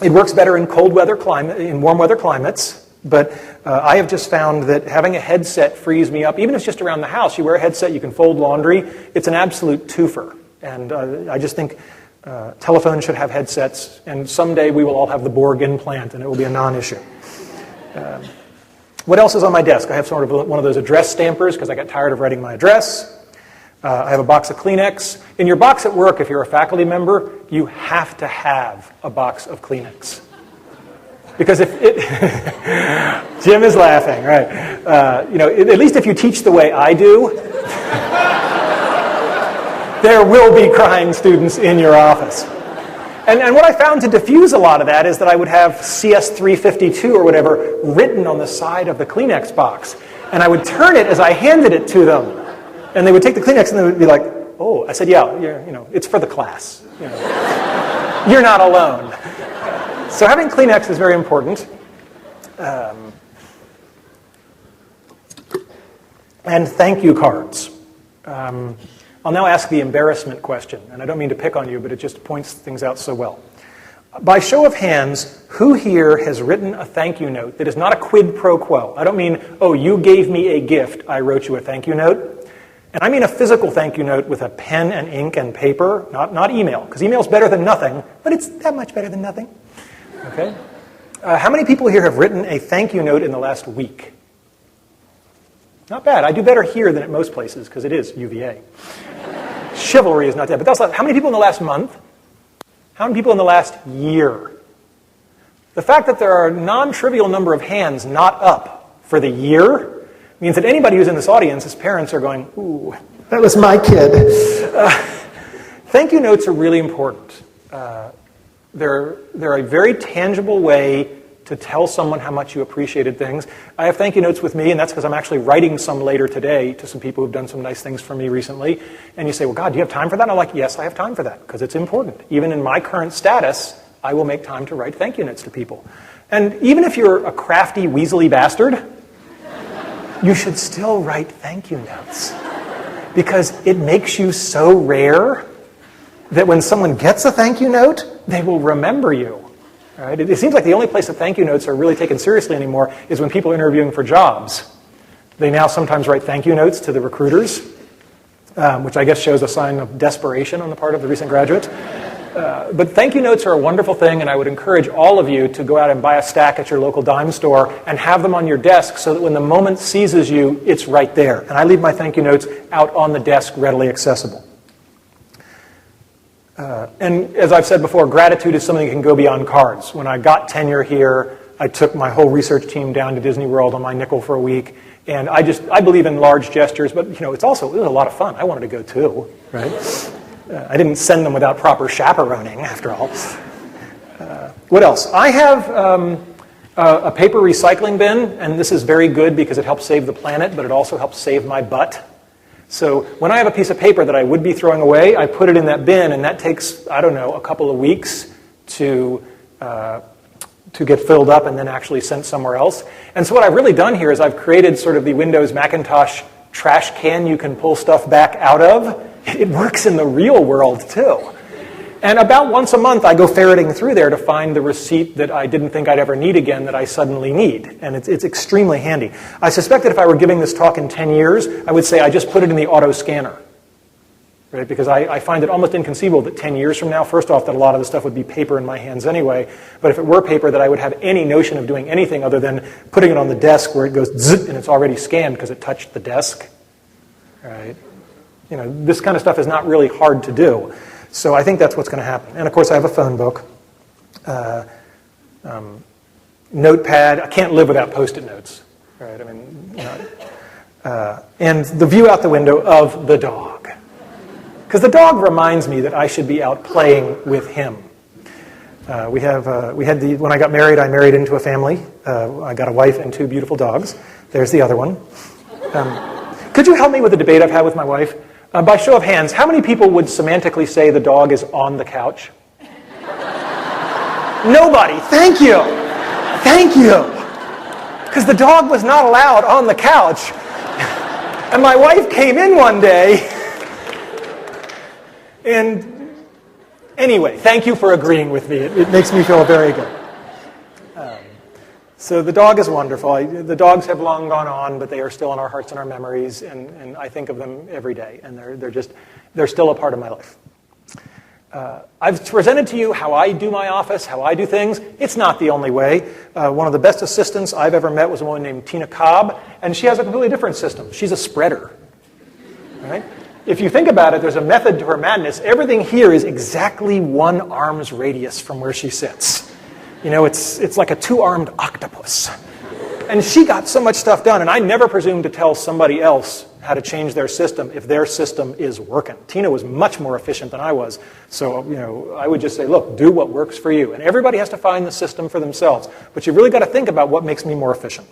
it works better in warm weather climates, but I have just found that having a headset frees me up. Even if it's just around the house, you wear a headset, you can fold laundry. It's an absolute twofer. And I just think telephones should have headsets, and someday we will all have the Borg implant, and it will be a non-issue. What else is on my desk? I have sort of one of those address stampers because I got tired of writing my address. I have a box of Kleenex. In your box at work, if you're a faculty member, you have to have a box of Kleenex. Because if it... Jim is laughing, right. At least if you teach the way I do, there will be crying students in your office. And what I found to diffuse a lot of that is that I would have CS352 or whatever written on the side of the Kleenex box. And I would turn it as I handed it to them. And they would take the Kleenex and they would be like, oh, I said, yeah, it's for the class. You're not alone. So having Kleenex is very important. And thank you cards. I'll now ask the embarrassment question, and I don't mean to pick on you, but it just points things out so well. By show of hands, who here has written a thank you note that is not a quid pro quo? I don't mean, oh, you gave me a gift, I wrote you a thank you note. And I mean a physical thank you note with a pen and ink and paper, not email, because email's better than nothing, but it's that much better than nothing. Okay? How many people here have written a thank you note in the last week? Not bad. I do better here than at most places, because it is UVA. Chivalry is not that. But that's how many people in the last month? How many people in the last year? The fact that there are a non-trivial number of hands not up for the year means that anybody who's in this audience, his parents are going, ooh, that was my kid. Thank you notes are really important. They're a very tangible way to tell someone how much you appreciated things. I have thank you notes with me, and that's because I'm actually writing some later today to some people who've done some nice things for me recently. And you say, well, God, do you have time for that? And I'm like, yes, I have time for that, because it's important. Even in my current status, I will make time to write thank you notes to people. And even if you're a crafty, weaselly bastard, you should still write thank you notes. Because it makes you so rare that when someone gets a thank you note, they will remember you. Right? It seems like the only place that thank you notes are really taken seriously anymore is when people are interviewing for jobs. They now sometimes write thank you notes to the recruiters, which I guess shows a sign of desperation on the part of the recent graduates. But thank you notes are a wonderful thing, and I would encourage all of you to go out and buy a stack at your local dime store and have them on your desk so that when the moment seizes you, it's right there. And I leave my thank you notes out on the desk, readily accessible. And as I've said before, gratitude is something that can go beyond cards. When I got tenure here, I took my whole research team down to Disney World on my nickel for a week. And I believe in large gestures, but it was a lot of fun. I wanted to go too, right? I didn't send them without proper chaperoning, after all. What else? I have a paper recycling bin, and this is very good because it helps save the planet, but it also helps save my butt. So when I have a piece of paper that I would be throwing away, I put it in that bin, and that takes, a couple of weeks to get filled up and then actually sent somewhere else. And so what I've really done here is I've created sort of the Windows Macintosh trash can you can pull stuff back out of. It works in the real world, too. And about once a month, I go ferreting through there to find the receipt that I didn't think I'd ever need again that I suddenly need. And it's extremely handy. I suspect that if I were giving this talk in 10 years, I would say I just put it in the auto scanner. Right? Because I find it almost inconceivable that 10 years from now, first off, that a lot of the stuff would be paper in my hands anyway. But if it were paper, that I would have any notion of doing anything other than putting it on the desk where it goes zzz and it's already scanned because it touched the desk. Right? This kind of stuff is not really hard to do. So I think that's what's going to happen. And of course, I have a phone book, notepad. I can't live without Post-it notes, right? And the view out the window of the dog, because the dog reminds me that I should be out playing with him. When I got married, I married into a family. I got a wife and 2 beautiful dogs. There's the other one. Could you help me with the debate I've had with my wife? By show of hands, how many people would semantically say the dog is on the couch? Nobody. Thank you. Thank you. Because the dog was not allowed on the couch. And my wife came in one day. And anyway, thank you for agreeing with me. It makes me feel very good. So the dog is wonderful. The dogs have long gone on, but they are still in our hearts and our memories, and I think of them every day, and they're still a part of my life. I've presented to you how I do my office, how I do things. It's not the only way. One of the best assistants I've ever met was a woman named Tina Cobb, and she has a completely different system. She's a spreader. Right? If you think about it, there's a method to her madness. Everything here is exactly 1 arm's radius from where she sits. It's like a 2-armed octopus. And she got so much stuff done, and I never presume to tell somebody else how to change their system if their system is working. Tina was much more efficient than I was. So, I would just say, look, do what works for you. And everybody has to find the system for themselves. But you've really got to think about what makes me more efficient.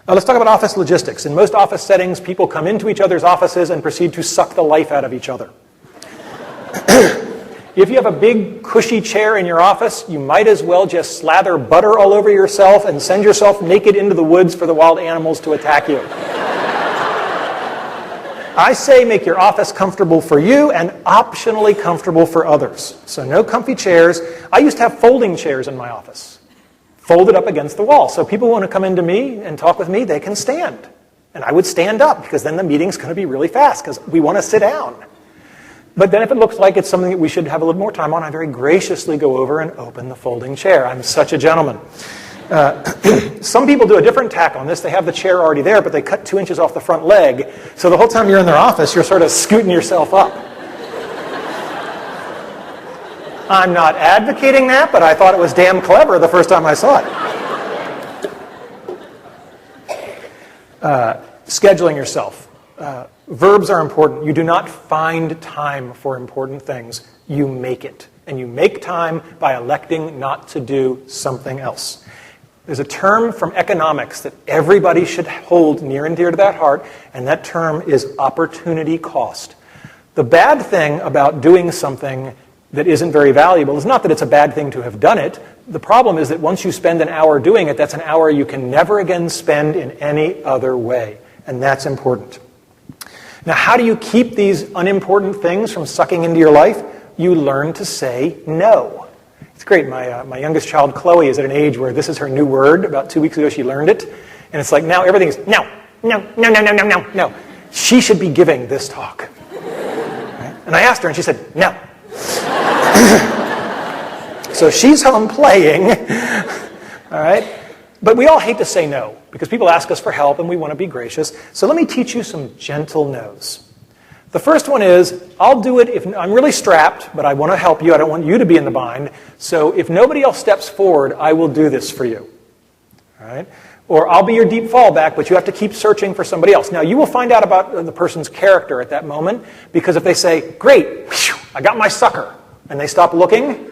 Let's talk about office logistics. In most office settings, people come into each other's offices and proceed to suck the life out of each other. If you have a big, cushy chair in your office, you might as well just slather butter all over yourself and send yourself naked into the woods for the wild animals to attack you. I say make your office comfortable for you and optionally comfortable for others. So no comfy chairs. I used to have folding chairs in my office, folded up against the wall. So people want to come into me and talk with me, they can stand. And I would stand up because then the meeting's going to be really fast because we want to sit down. But then if it looks like it's something that we should have a little more time on, I very graciously go over and open the folding chair. I'm such a gentleman. Some people do a different tack on this. They have the chair already there, but they cut 2 inches off the front leg. So the whole time you're in their office, you're sort of scooting yourself up. I'm not advocating that, but I thought it was damn clever the first time I saw it. Scheduling yourself. Verbs are important. You do not find time for important things. You make it. And you make time by electing not to do something else. There's a term from economics that everybody should hold near and dear to that heart, and that term is opportunity cost. The bad thing about doing something that isn't very valuable is not that it's a bad thing to have done it. The problem is that once you spend an hour doing it, that's an hour you can never again spend in any other way. And that's important. Now, how do you keep these unimportant things from sucking into your life? You learn to say no. It's great. My youngest child, Chloe, is at an age where this is her new word. About 2 weeks ago, she learned it. And it's like now everything is no, no, no, no, no, no, no, no. She should be giving this talk. Right? And I asked her, and she said, no. So she's home playing. All right? But we all hate to say no, because people ask us for help and we want to be gracious. So let me teach you some gentle no's. The first one is, I'll do it if I'm really strapped, but I want to help you. I don't want you to be in the bind. So if nobody else steps forward, I will do this for you. All right? Or I'll be your deep fallback, but you have to keep searching for somebody else. Now, you will find out about the person's character at that moment, because if they say, great, I got my sucker, and they stop looking,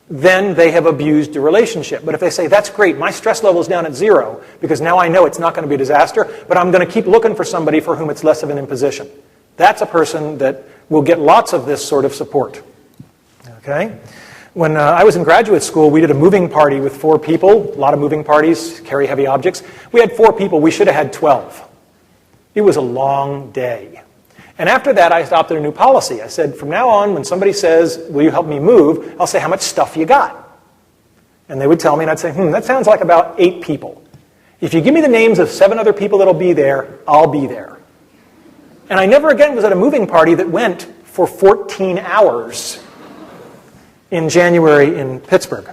then they have abused the relationship. But if they say, that's great, my stress level is down at 0, because now I know it's not going to be a disaster, but I'm going to keep looking for somebody for whom it's less of an imposition. That's a person that will get lots of this sort of support. Okay? When I was in graduate school, we did a moving party with 4 people. A lot of moving parties carry heavy objects. We had 4 people. We should have had 12. It was a long day. And after that, I adopted a new policy. I said, from now on, when somebody says, will you help me move, I'll say, how much stuff you got? And they would tell me, and I'd say, that sounds like about 8 people. If you give me the names of 7 other people that'll be there, I'll be there. And I never again was at a moving party that went for 14 hours in January in Pittsburgh.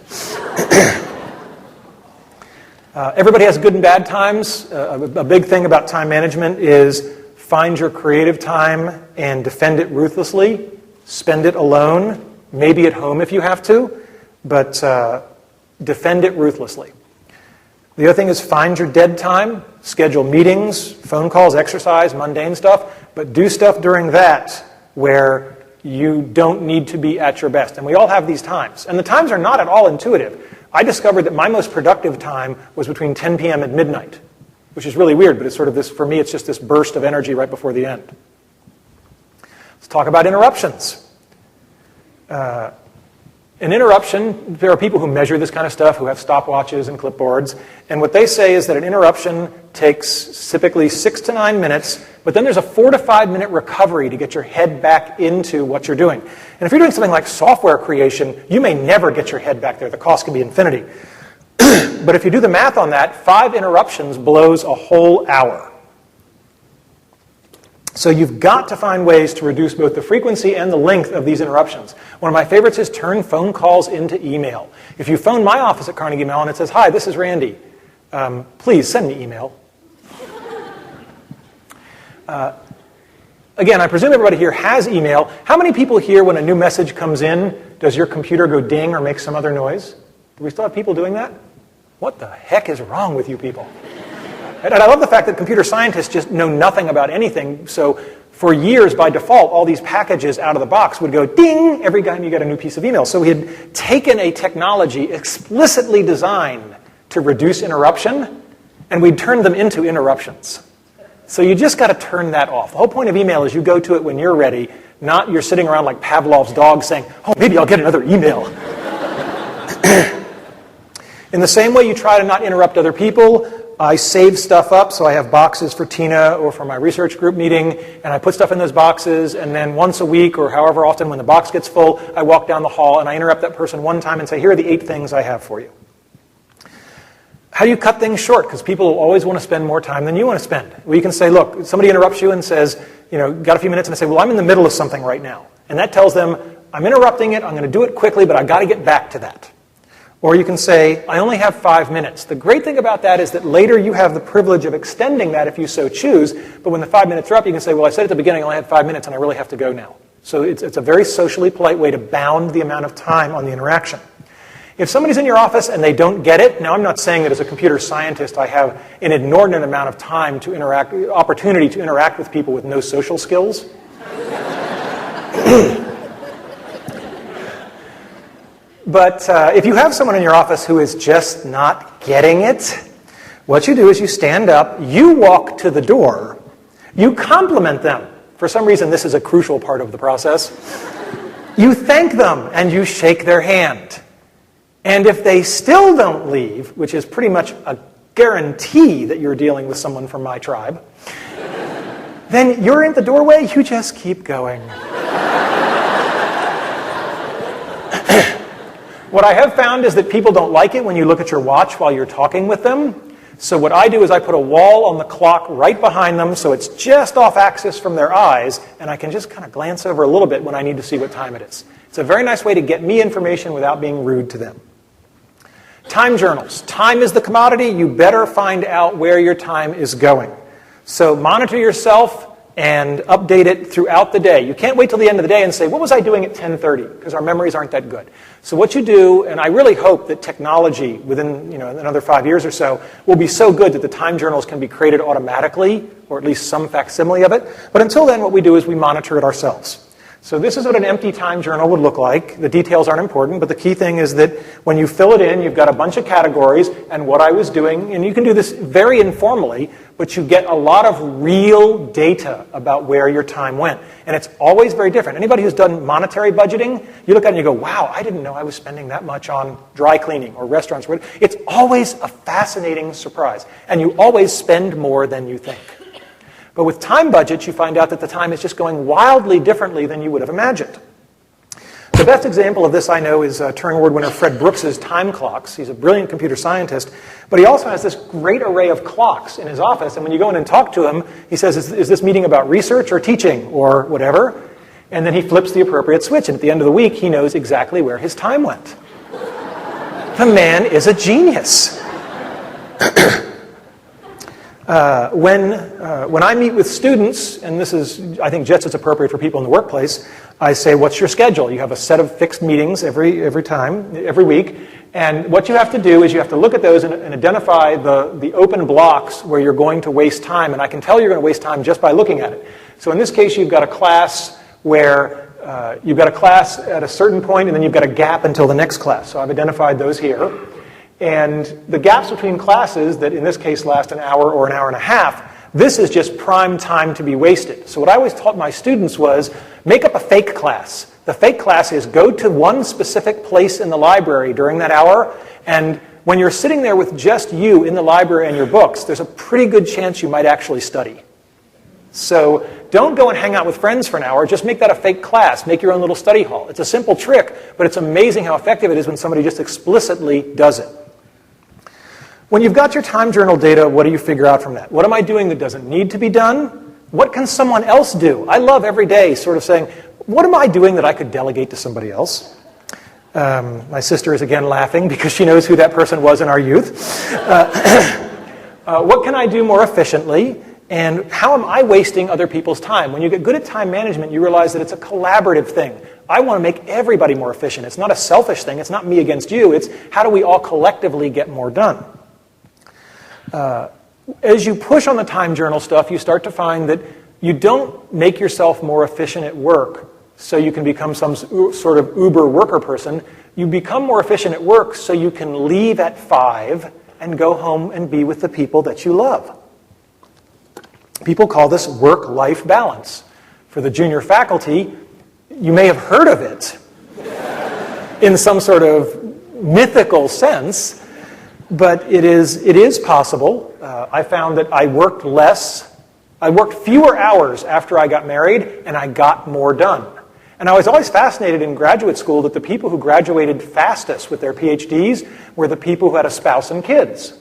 Everybody has good and bad times. A big thing about time management is find your creative time and defend it ruthlessly. Spend it alone, maybe at home if you have to, but defend it ruthlessly. The other thing is find your dead time, schedule meetings, phone calls, exercise, mundane stuff, but do stuff during that where you don't need to be at your best. And we all have these times. And the times are not at all intuitive. I discovered that my most productive time was between 10 p.m. and midnight, which is really weird, but it's sort of this, for me, it's just this burst of energy right before the end. Let's talk about interruptions. An interruption, there are people who measure this kind of stuff, who have stopwatches and clipboards, and what they say is that an interruption takes typically 6 to 9 minutes, but then there's a 4 to 5 minute recovery to get your head back into what you're doing. And if you're doing something like software creation, you may never get your head back there. The cost can be infinity. But if you do the math on that, 5 interruptions blows a whole hour. So you've got to find ways to reduce both the frequency and the length of these interruptions. One of my favorites is turn phone calls into email. If you phone my office at Carnegie Mellon and it says, hi, this is Randy, please send me email. Again, I presume everybody here has email. How many people here, when a new message comes in, does your computer go ding or make some other noise? Do we still have people doing that? What the heck is wrong with you people? And I love the fact that computer scientists just know nothing about anything. So for years, by default, all these packages out of the box would go ding every time you get a new piece of email. So we had taken a technology explicitly designed to reduce interruption, and we'd turned them into interruptions. So you just got to turn that off. The whole point of email is you go to it when you're ready, not you're sitting around like Pavlov's dog saying, oh, maybe I'll get another email. In the same way you try to not interrupt other people, I save stuff up, so I have boxes for Tina or for my research group meeting, and I put stuff in those boxes, and then once a week or however often when the box gets full, I walk down the hall and I interrupt that person one time and say, here are the 8 things I have for you. How do you cut things short? Because people will always want to spend more time than you want to spend. Well, you can say, look, somebody interrupts you and says, got a few minutes, and I say, well, I'm in the middle of something right now. And that tells them, I'm interrupting it, I'm going to do it quickly, but I've got to get back to that. Or you can say, I only have 5 minutes. The great thing about that is that later you have the privilege of extending that if you so choose, but when the 5 minutes are up, you can say, well, I said at the beginning I only had 5 minutes and I really have to go now. So it's a very socially polite way to bound the amount of time on the interaction. If somebody's in your office and they don't get it, now I'm not saying that as a computer scientist I have an inordinate amount of time to opportunity to interact with people with no social skills. But if you have someone in your office who is just not getting it, what you do is you stand up, you walk to the door, you compliment them. For some reason, this is a crucial part of the process. You thank them and you shake their hand. And if they still don't leave, which is pretty much a guarantee that you're dealing with someone from my tribe, then you're in the doorway, you just keep going. What I have found is that people don't like it when you look at your watch while you're talking with them. So what I do is I put a wall on the clock right behind them so it's just off axis from their eyes, and I can just kind of glance over a little bit when I need to see what time it is. It's a very nice way to get me information without being rude to them. Time journals. Time is the commodity. You better find out where your time is going. So monitor yourself and update it throughout the day. You can't wait till the end of the day and say, what was I doing at 10:30? Because our memories aren't that good. So what you do, and I really hope that technology within another 5 years or so will be so good that the time journals can be created automatically, or at least some facsimile of it. But until then, what we do is we monitor it ourselves. So this is what an empty time journal would look like. The details aren't important, but the key thing is that when you fill it in, you've got a bunch of categories and what I was doing, and you can do this very informally, but you get a lot of real data about where your time went. And it's always very different. Anybody who's done monetary budgeting, you look at it and you go, wow, I didn't know I was spending that much on dry cleaning or restaurants. It's always a fascinating surprise. And you always spend more than you think. But with time budgets, you find out that the time is just going wildly differently than you would have imagined. The best example of this I know is Turing Award winner Fred Brooks's time clocks. He's a brilliant computer scientist, but he also has this great array of clocks in his office. And when you go in and talk to him, he says, is this meeting about research or teaching or whatever? And then he flips the appropriate switch. And at the end of the week, he knows exactly where his time went. The man is a genius. When I meet with students, and this is, I think, just as appropriate for people in the workplace, I say, what's your schedule? You have a set of fixed meetings every week, and what you have to do is you have to look at those and identify the open blocks where you're going to waste time, and I can tell you're going to waste time just by looking at it. So in this case, you've got a class where you've got a class at a certain point, and then you've got a gap until the next class. So I've identified those here. And the gaps between classes that in this case last an hour or an hour and a half, this is just prime time to be wasted. So what I always taught my students was make up a fake class. The fake class is go to one specific place in the library during that hour, and when you're sitting there with just you in the library and your books, there's a pretty good chance you might actually study. So don't go and hang out with friends for an hour. Just make that a fake class. Make your own little study hall. It's a simple trick, but it's amazing how effective it is when somebody just explicitly does it. When you've got your time journal data, what do you figure out from that? What am I doing that doesn't need to be done? What can someone else do? I love every day sort of saying, what am I doing that I could delegate to somebody else? My sister is again laughing because she knows who that person was in our youth. What can I do more efficiently? And how am I wasting other people's time? When you get good at time management, you realize that it's a collaborative thing. I want to make everybody more efficient. It's not a selfish thing. It's not me against you. It's how do we all collectively get more done? As you push on the time journal stuff, you start to find that you don't make yourself more efficient at work so you can become some sort of uber worker person. You become more efficient at work so you can leave at 5 and go home and be with the people that you love. People call this work-life balance. For the junior faculty, you may have heard of it in some sort of mythical sense, But it is possible. I found that I worked fewer hours after I got married, and I got more done. And I was always fascinated in graduate school that the people who graduated fastest with their PhDs were the people who had a spouse and kids. And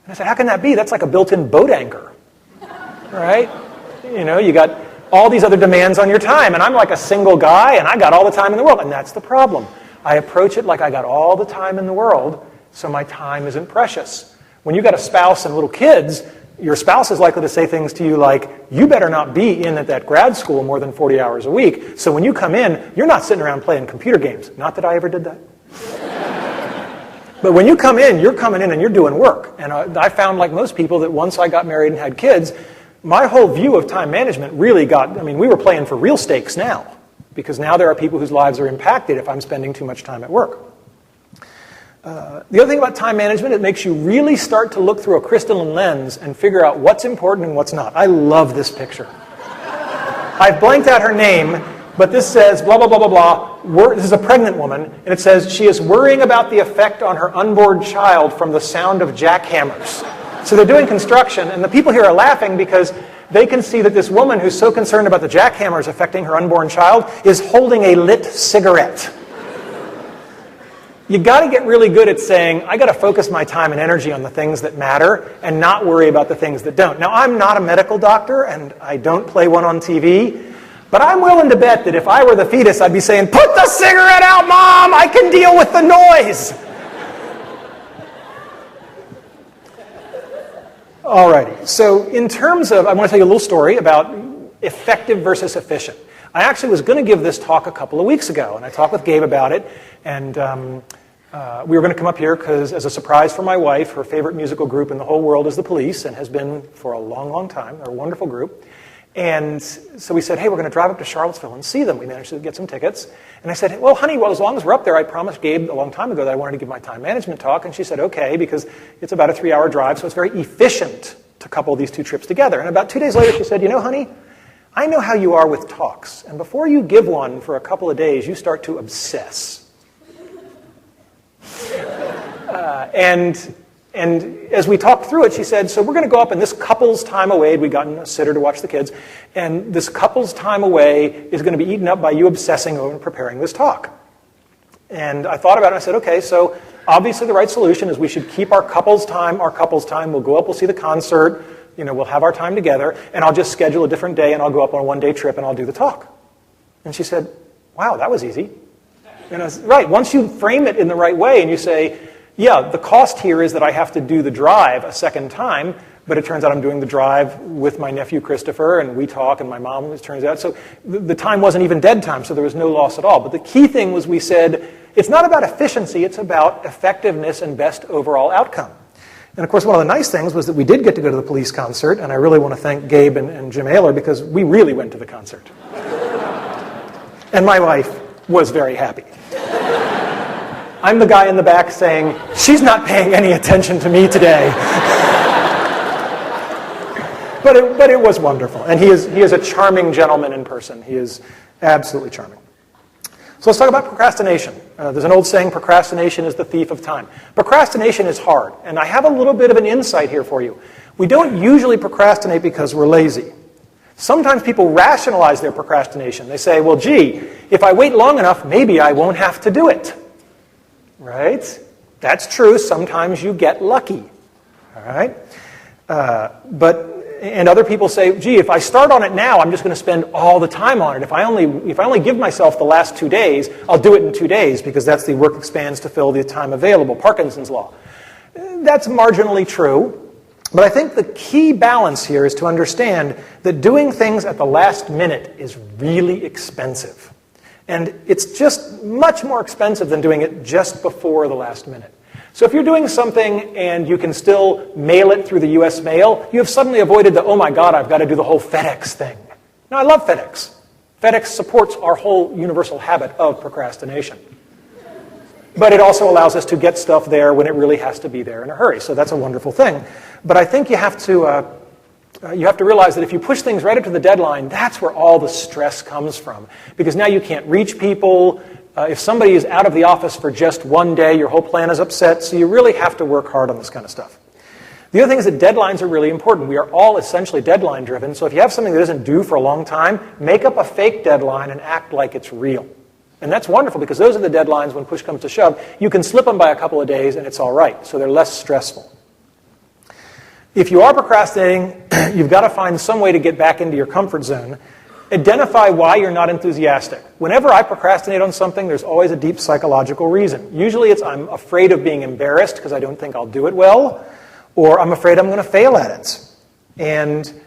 I said, how can that be? That's like a built-in boat anchor, right? You got all these other demands on your time, and I'm like a single guy, and I got all the time in the world, and that's the problem. I approach it like I got all the time in the world, so my time isn't precious. When you got a spouse and little kids, your spouse is likely to say things to you like, you better not be in at that grad school more than 40 hours a week, so when you come in, you're not sitting around playing computer games. Not that I ever did that. But when you come in, you're coming in and you're doing work. And I found, like most people, that once I got married and had kids, my whole view of time management really we were playing for real stakes now, because now there are people whose lives are impacted if I'm spending too much time at work. The other thing about time management, it makes you really start to look through a crystalline lens and figure out what's important and what's not. I love this picture. I've blanked out her name, but this says blah, blah, blah, blah, blah. This is a pregnant woman, and it says she is worrying about the effect on her unborn child from the sound of jackhammers. So they're doing construction, and the people here are laughing because they can see that this woman who's so concerned about the jackhammers affecting her unborn child is holding a lit cigarette. You got to get really good at saying, I got to focus my time and energy on the things that matter and not worry about the things that don't. Now, I'm not a medical doctor, and I don't play one on TV, but I'm willing to bet that if I were the fetus, I'd be saying, put the cigarette out, Mom! I can deal with the noise! Alrighty, so in terms of, I want to tell you a little story about effective versus efficient. I actually was going to give this talk a couple of weeks ago, and I talked with Gabe about it, and we were going to come up here because, as a surprise for my wife, her favorite musical group in the whole world is the Police, and has been for a long, long time. They're a wonderful group. And so we said, hey, we're going to drive up to Charlottesville and see them. We managed to get some tickets. And I said, well, honey, as long as we're up there, I promised Gabe a long time ago that I wanted to give my time management talk. And she said, okay, because it's about a 3-hour drive, so it's very efficient to couple these two trips together. And about 2 days later, she said, honey, I know how you are with talks. And before you give one for a couple of days, you start to obsess. And as we talked through it, she said, so we're going to go up, and this couple's time away, we'd gotten a sitter to watch the kids, and this couple's time away is going to be eaten up by you obsessing over and preparing this talk. And I thought about it, and I said, okay, so obviously the right solution is we should keep our couple's time. We'll go up, we'll see the concert, we'll have our time together, and I'll just schedule a different day, and I'll go up on a one-day trip, and I'll do the talk. And she said, wow, that was easy. And I was, right, once you frame it in the right way, and you say, yeah, the cost here is that I have to do the drive a second time, but it turns out I'm doing the drive with my nephew Christopher, and we talk, and my mom, it turns out. So the time wasn't even dead time, so there was no loss at all. But the key thing was we said, it's not about efficiency, it's about effectiveness and best overall outcome. And of course, one of the nice things was that we did get to go to the Police concert, and I really want to thank Gabe and Jim Ayler because we really went to the concert. And my wife was very happy. I'm the guy in the back saying, she's not paying any attention to me today. But it was wonderful. And he is a charming gentleman in person. He is absolutely charming. So let's talk about procrastination. There's an old saying, procrastination is the thief of time. Procrastination is hard. And I have a little bit of an insight here for you. We don't usually procrastinate because we're lazy. Sometimes people rationalize their procrastination. They say, well, gee, if I wait long enough, maybe I won't have to do it. Right? That's true. Sometimes you get lucky. All right? And other people say, gee, if I start on it now, I'm just going to spend all the time on it. If I only give myself the last 2 days, I'll do it in 2 days because that's the work expands to fill the time available, Parkinson's law. That's marginally true. But I think the key balance here is to understand that doing things at the last minute is really expensive. And it's just much more expensive than doing it just before the last minute. So if you're doing something and you can still mail it through the U.S. mail, you have suddenly avoided the, oh my God, I've got to do the whole FedEx thing. Now, I love FedEx. FedEx supports our whole universal habit of procrastination. But it also allows us to get stuff there when it really has to be there in a hurry. So that's a wonderful thing. But I think you have to realize that if you push things right up to the deadline, that's where all the stress comes from. Because now you can't reach people, If somebody is out of the office for just one day, your whole plan is upset, so you really have to work hard on this kind of stuff. The other thing is that deadlines are really important. We are all essentially deadline driven, so if you have something that isn't due for a long time, make up a fake deadline and act like it's real. And that's wonderful because those are the deadlines when push comes to shove. You can slip them by a couple of days and it's all right, so they're less stressful. If you are procrastinating, you've got to find some way to get back into your comfort zone. Identify why you're not enthusiastic. Whenever I procrastinate on something, there's always a deep psychological reason. Usually it's I'm afraid of being embarrassed because I don't think I'll do it well, or I'm afraid I'm going to fail at it. And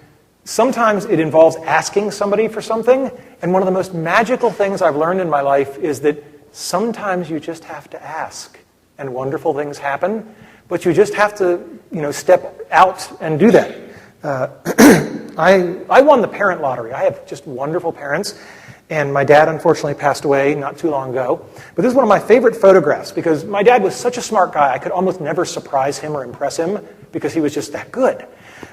sometimes it involves asking somebody for something, and one of the most magical things I've learned in my life is that sometimes you just have to ask, and wonderful things happen, but you just have to, step out and do that. I won the parent lottery. I have just wonderful parents, and my dad unfortunately passed away not too long ago. But this is one of my favorite photographs because my dad was such a smart guy, I could almost never surprise him or impress him because he was just that good.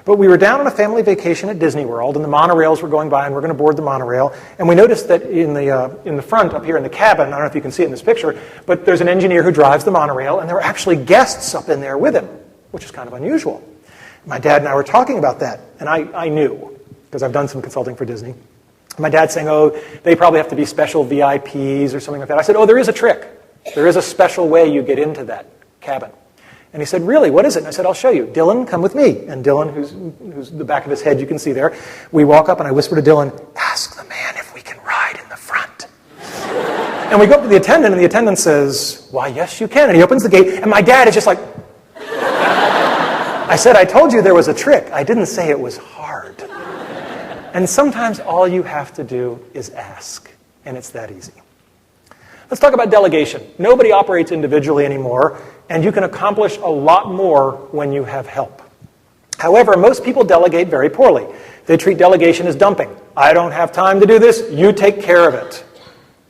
But we were down on a family vacation at Disney World, and the monorails were going by, and we're going to board the monorail. And we noticed that in the front, up here in the cabin, I don't know if you can see it in this picture, but there's an engineer who drives the monorail, and there were actually guests up in there with him, which is kind of unusual. My dad and I were talking about that, and I knew, because I've done some consulting for Disney. My dad's saying, they probably have to be special VIPs or something like that. I said, there is a trick. There is a special way you get into that cabin. And he said, really, what is it? And I said, I'll show you. Dylan, come with me. And Dylan, who's the back of his head, you can see there, we walk up and I whisper to Dylan, ask the man if we can ride in the front. And we go up to the attendant, and the attendant says, why, yes, you can. And he opens the gate, and my dad is just like, I said, I told you there was a trick. I didn't say it was hard. And sometimes all you have to do is ask, and it's that easy. Let's talk about delegation. Nobody operates individually anymore, and you can accomplish a lot more when you have help. However, most people delegate very poorly. They treat delegation as dumping. I don't have time to do this, you take care of it.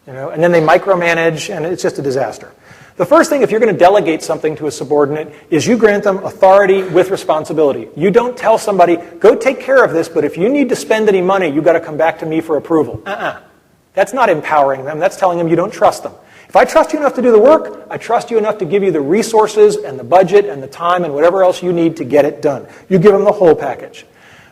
And then they micromanage, and it's just a disaster. The first thing, if you're going to delegate something to a subordinate, is you grant them authority with responsibility. You don't tell somebody, go take care of this, but if you need to spend any money, you've got to come back to me for approval. That's not empowering them. That's telling them you don't trust them. If I trust you enough to do the work, I trust you enough to give you the resources and the budget and the time and whatever else you need to get it done. You give them the whole package.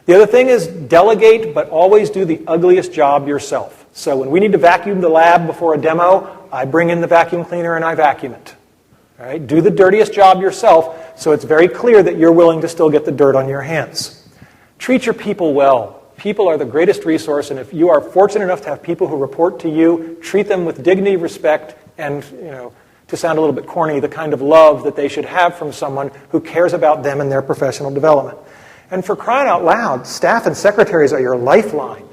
The other thing is delegate, but always do the ugliest job yourself. So when we need to vacuum the lab before a demo, I bring in the vacuum cleaner and I vacuum it. All right? Do the dirtiest job yourself so it's very clear that you're willing to still get the dirt on your hands. Treat your people well. People are the greatest resource, and if you are fortunate enough to have people who report to you, treat them with dignity, respect, and, to sound a little bit corny, the kind of love that they should have from someone who cares about them and their professional development. And for crying out loud, staff and secretaries are your lifeline.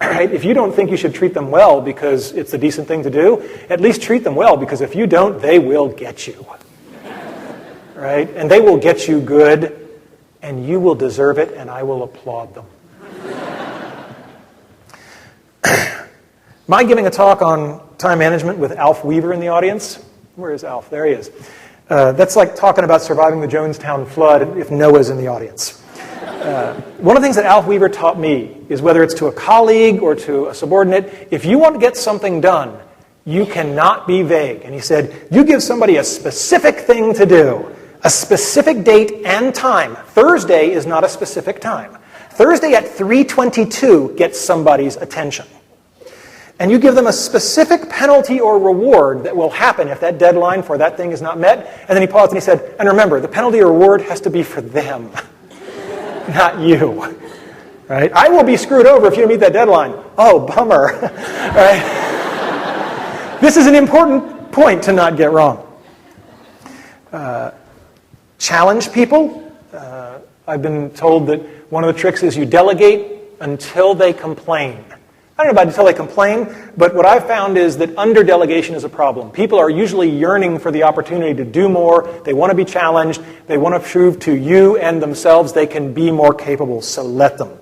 Right? If you don't think you should treat them well because it's a decent thing to do, at least treat them well, because if you don't, they will get you. Right? And they will get you good, and you will deserve it, and I will applaud them. Mind giving a talk on time management with Alf Weaver in the audience? Where is Alf? There he is. That's like talking about surviving the Jonestown flood if Noah's in the audience. One of the things that Alf Weaver taught me is, whether it's to a colleague or to a subordinate, if you want to get something done, you cannot be vague. And he said, you give somebody a specific thing to do, a specific date and time. Thursday is not a specific time. Thursday at 3:22 gets somebody's attention. And you give them a specific penalty or reward that will happen if that deadline for that thing is not met. And then he paused and he said, and remember, the penalty or reward has to be for them, not you. Right? I will be screwed over if you meet that deadline. Oh, bummer. Right? This is an important point to not get wrong. Challenge people. I've been told that one of the tricks is you delegate until they complain. I don't know about until they complain, but what I've found is that under-delegation is a problem. People are usually yearning for the opportunity to do more. They want to be challenged. They want to prove to you and themselves they can be more capable, so let them.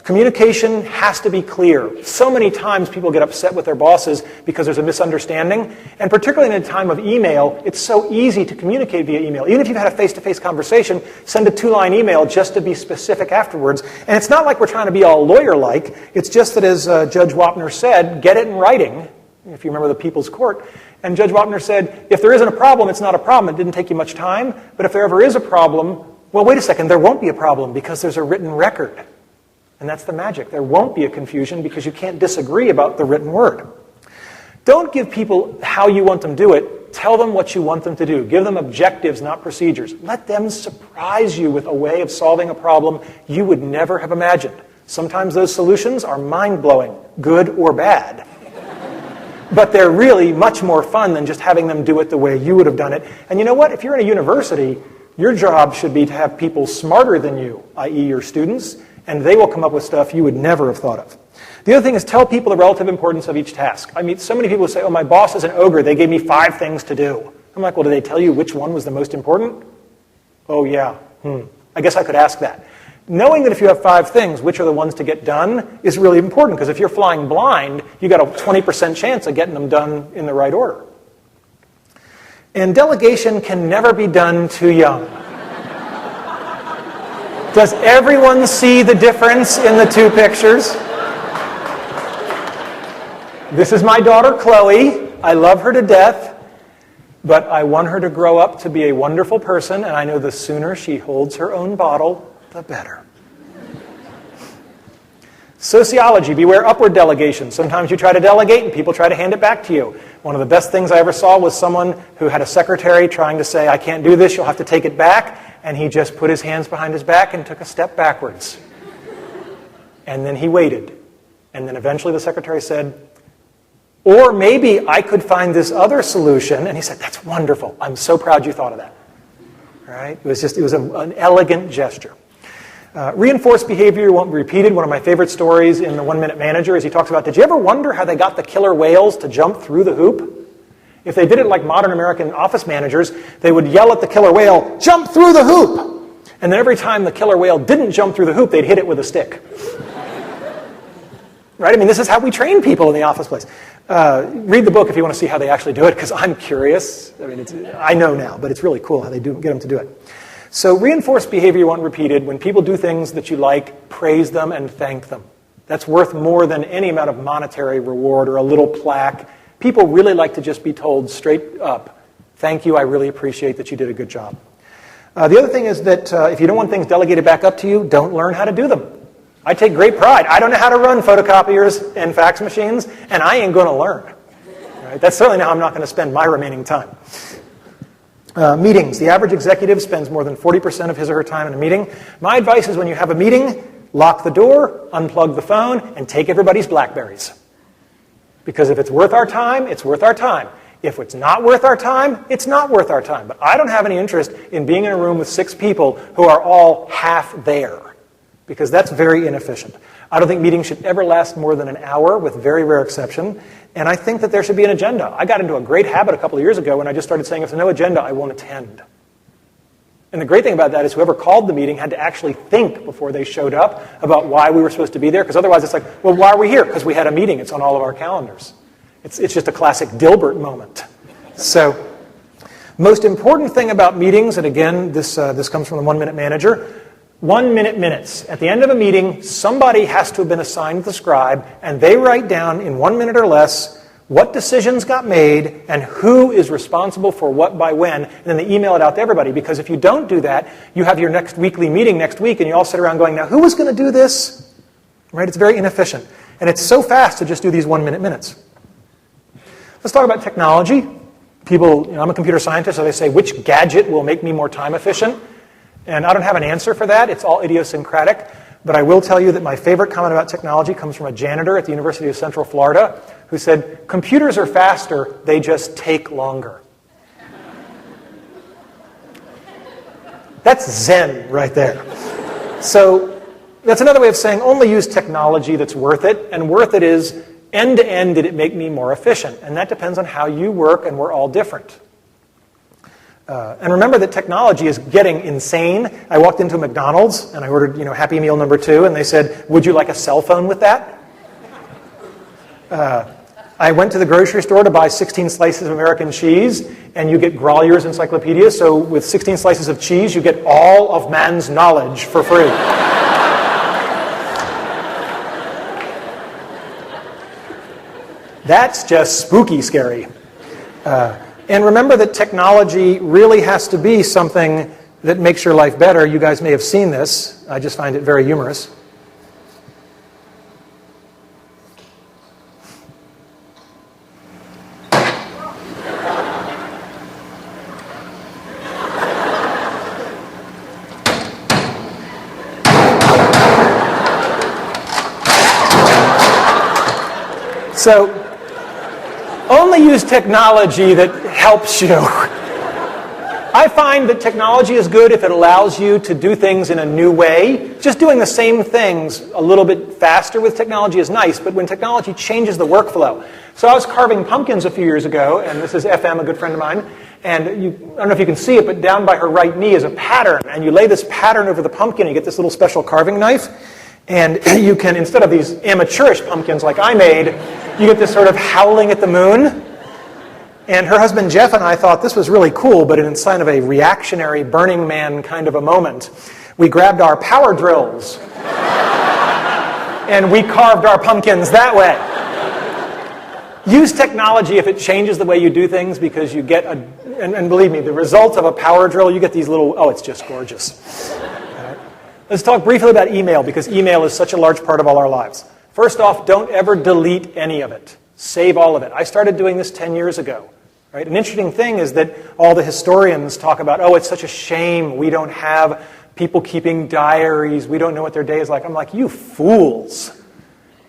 Communication has to be clear. So many times people get upset with their bosses because there's a misunderstanding, and particularly in a time of email, it's so easy to communicate via email. Even if you've had a face-to-face conversation, send a 2-line email just to be specific afterwards. And it's not like we're trying to be all lawyer-like. It's just that, as Judge Wapner said, get it in writing, if you remember the People's Court. And Judge Wapner said, if there isn't a problem, it's not a problem. It didn't take you much time. But if there ever is a problem, well, wait a second, there won't be a problem because there's a written record. And that's the magic. There won't be a confusion because you can't disagree about the written word. Don't give people how you want them to do it. Tell them what you want them to do. Give them objectives, not procedures. Let them surprise you with a way of solving a problem you would never have imagined. Sometimes those solutions are mind-blowing, good or bad. But they're really much more fun than just having them do it the way you would have done it. And you know what? If you're in a university, your job should be to have people smarter than you, i.e. your students, and they will come up with stuff you would never have thought of. The other thing is tell people the relative importance of each task. I meet so many people who say, oh, my boss is an ogre. They gave me 5 things to do. I'm like, well, did they tell you which one was the most important? Oh, yeah. I guess I could ask that. Knowing that if you have 5 things, which are the ones to get done is really important, because if you're flying blind, you got a 20% chance of getting them done in the right order. And delegation can never be done too young. Does everyone see the difference in the 2 pictures? This is my daughter, Chloe. I love her to death, but I want her to grow up to be a wonderful person, and I know the sooner she holds her own bottle, the better. Sociology, beware upward delegation. Sometimes you try to delegate and people try to hand it back to you. One of the best things I ever saw was someone who had a secretary trying to say, I can't do this, you'll have to take it back, and he just put his hands behind his back and took a step backwards. And then he waited. And then eventually the secretary said, or maybe I could find this other solution. And he said, that's wonderful. I'm so proud you thought of that. Right? It was an elegant gesture. Reinforced behavior won't be repeated. One of my favorite stories in the 1 Minute Manager is he talks about, did you ever wonder how they got the killer whales to jump through the hoop? If they did it like modern American office managers, they would yell at the killer whale, jump through the hoop! And then every time the killer whale didn't jump through the hoop, they'd hit it with a stick. Right? I mean, this is how we train people in the office place. Read the book if you want to see how they actually do it, because I'm curious. I mean, I know now, but it's really cool how they get them to do it. So reinforced behavior you want repeated. When people do things that you like, praise them and thank them. That's worth more than any amount of monetary reward or a little plaque. People really like to just be told straight up, thank you, I really appreciate that you did a good job. The other thing is that if you don't want things delegated back up to you, don't learn how to do them. I take great pride. I don't know how to run photocopiers and fax machines, and I ain't going to learn. Right? That's certainly how I'm not going to spend my remaining time. Meetings. The average executive spends more than 40% of his or her time in a meeting. My advice is when you have a meeting, lock the door, unplug the phone, and take everybody's BlackBerries. Because if it's worth our time, it's worth our time. If it's not worth our time, it's not worth our time. But I don't have any interest in being in a room with 6 people who are all half there, because that's very inefficient. I don't think meetings should ever last more than an hour, with very rare exception. And I think that there should be an agenda. I got into a great habit a couple of years ago when I just started saying, if there's no agenda, I won't attend. And the great thing about that is whoever called the meeting had to actually think before they showed up about why we were supposed to be there, because otherwise it's like, well, why are we here? Because we had a meeting. It's on all of our calendars. It's just a classic Dilbert moment. So, most important thing about meetings, and again, this comes from the 1 Minute Manager, 1 minute minutes. At the end of a meeting, somebody has to have been assigned the scribe, and they write down in 1 minute or less what decisions got made and who is responsible for what by when, and then they email it out to everybody. Because if you don't do that, you have your next weekly meeting next week, and you all sit around going, now who was going to do this? Right? It's very inefficient. And it's so fast to just do these 1 minute minutes. Let's talk about technology. People, I'm a computer scientist, so they say, which gadget will make me more time efficient? And I don't have an answer for that. It's all idiosyncratic. But I will tell you that my favorite comment about technology comes from a janitor at the University of Central Florida who said, computers are faster, they just take longer. That's Zen right there. So that's another way of saying only use technology that's worth it. And worth it is end to end, did it make me more efficient? And that depends on how you work, and we're all different. And remember that technology is getting insane. I walked into McDonald's and I ordered, Happy Meal number 2, and they said, would you like a cell phone with that? I went to the grocery store to buy 16 slices of American cheese, and you get Grolier's Encyclopedia, so with 16 slices of cheese, you get all of man's knowledge for free. That's just spooky scary. And remember that technology really has to be something that makes your life better. You guys may have seen this. I just find it very humorous. So, only use technology that helps you. I find that technology is good if it allows you to do things in a new way. Just doing the same things a little bit faster with technology is nice, but when technology changes the workflow. So I was carving pumpkins a few years ago, and this is FM, a good friend of mine, and I don't know if you can see it, but down by her right knee is a pattern, and you lay this pattern over the pumpkin, and you get this little special carving knife, and you can, instead of these amateurish pumpkins like I made, you get this sort of howling at the moon. And her husband Jeff and I thought this was really cool, but in sign of a reactionary Burning Man kind of a moment, we grabbed our power drills and we carved our pumpkins that way. Use technology if it changes the way you do things, because you get and believe me, the result of a power drill, you get these little, oh, it's just gorgeous. Let's talk briefly about email, because email is such a large part of all our lives. First off, don't ever delete any of it. Save all of it. I started doing this 10 years ago. Right? An interesting thing is that all the historians talk about, oh, it's such a shame we don't have people keeping diaries. We don't know what their day is like. I'm like, you fools.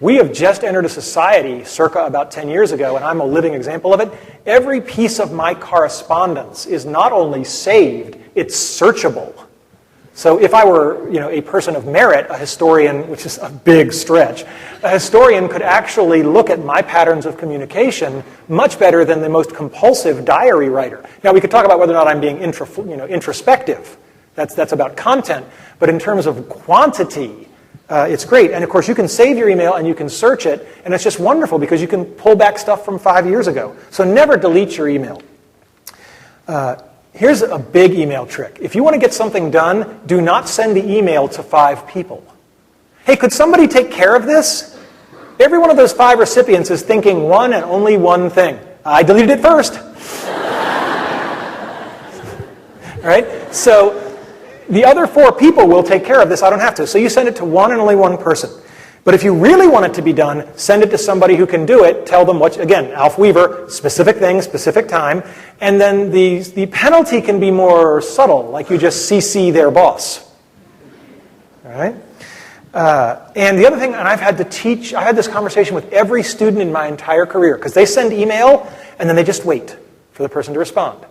We have just entered a society circa about 10 years ago, and I'm a living example of it. Every piece of my correspondence is not only saved, it's searchable. So if I were, a person of merit, a historian, which is a big stretch, a historian could actually look at my patterns of communication much better than the most compulsive diary writer. Now, we could talk about whether or not I'm being introspective. That's about content. But in terms of quantity, it's great. And of course, you can save your email and you can search it, and it's just wonderful because you can pull back stuff from 5 years ago. So never delete your email. Here's a big email trick. If you want to get something done, do not send the email to 5 people. Hey, could somebody take care of this? Every one of those 5 recipients is thinking one and only one thing. I deleted it first. All right? So the other 4 people will take care of this. I don't have to. So you send it to one and only one person. But if you really want it to be done, send it to somebody who can do it. Tell them what, again, Alf Weaver, specific thing, specific time. And then the penalty can be more subtle, like you just CC their boss. All right? And the other thing, and I had this conversation with every student in my entire career, because they send email, and then they just wait for the person to respond.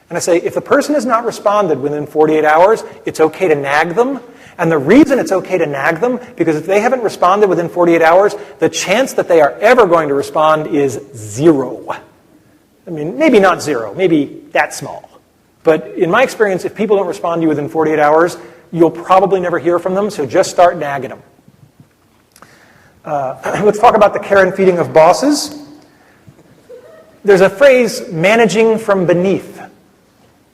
And I say, if the person has not responded within 48 hours, it's okay to nag them. And the reason it's okay to nag them, because if they haven't responded within 48 hours, the chance that they are ever going to respond is 0. I mean, maybe not 0, maybe that small. But in my experience, if people don't respond to you within 48 hours, you'll probably never hear from them, so just start nagging them. Let's talk about the care and feeding of bosses. There's a phrase, managing from beneath.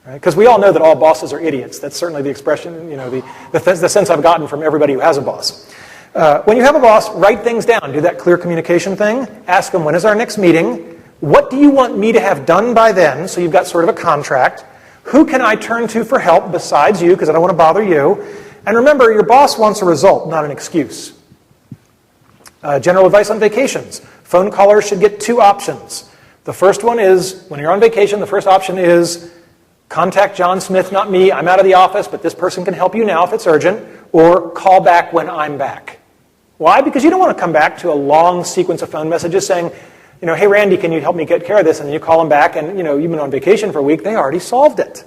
Because we all know that all bosses are idiots. That's certainly the expression, the sense I've gotten from everybody who has a boss. When you have a boss, write things down. Do that clear communication thing. Ask them, when is our next meeting? What do you want me to have done by then? So you've got sort of a contract. Who can I turn to for help besides you, because I don't want to bother you? And remember, your boss wants a result, not an excuse. General advice on vacations. Phone callers should get 2 options. The first one is, when you're on vacation, the first option is, contact John Smith, not me. I'm out of the office, but this person can help you now if it's urgent. Or call back when I'm back. Why? Because you don't want to come back to a long sequence of phone messages saying, hey, Randy, can you help me get care of this? And then you call them back, and you've been on vacation for a week. They already solved it.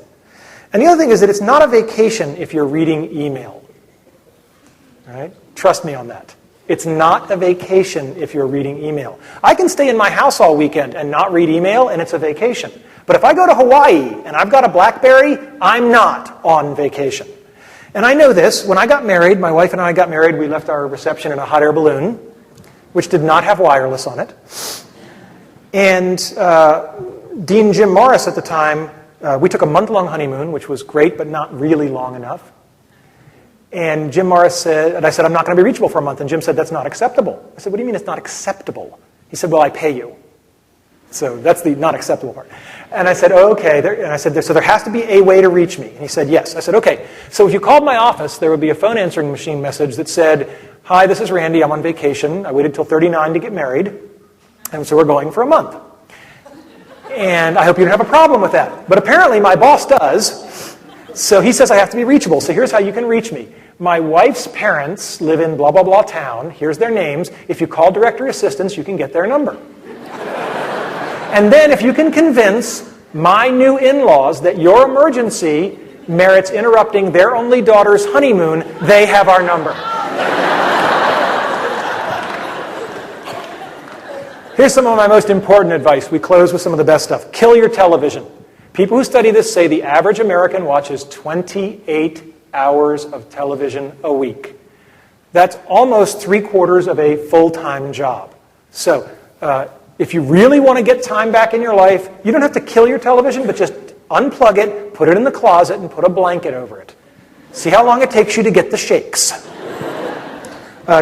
And the other thing is that it's not a vacation if you're reading email. All right? Trust me on that. It's not a vacation if you're reading email. I can stay in my house all weekend and not read email, and it's a vacation. But if I go to Hawaii and I've got a BlackBerry, I'm not on vacation. And I know this. When I got married, my wife and I got married, we left our reception in a hot air balloon, which did not have wireless on it. And Dean Jim Morris at the time, we took a month-long honeymoon, which was great, but not really long enough. And Jim Morris said, and I said, I'm not going to be reachable for a month. And Jim said, that's not acceptable. I said, what do you mean it's not acceptable? He said, well, I pay you. So that's the not acceptable part. And I said, oh, okay. And I said, so there has to be a way to reach me. And he said, yes. I said, okay. So if you called my office, there would be a phone answering machine message that said, hi, this is Randy. I'm on vacation. I waited till 39 to get married. And so we're going for a month. And I hope you don't have a problem with that. But apparently my boss does. So he says I have to be reachable. So here's how you can reach me. My wife's parents live in blah, blah, blah town. Here's their names. If you call directory assistance, you can get their number. And then if you can convince my new in-laws that your emergency merits interrupting their only daughter's honeymoon, they have our number. Here's some of my most important advice. We close with some of the best stuff. Kill your television. People who study this say the average American watches 28 hours of television a week. That's almost 3/4 of a full-time job. So, if you really want to get time back in your life, you don't have to kill your television, but just unplug it, put it in the closet, and put a blanket over it. See how long it takes you to get the shakes.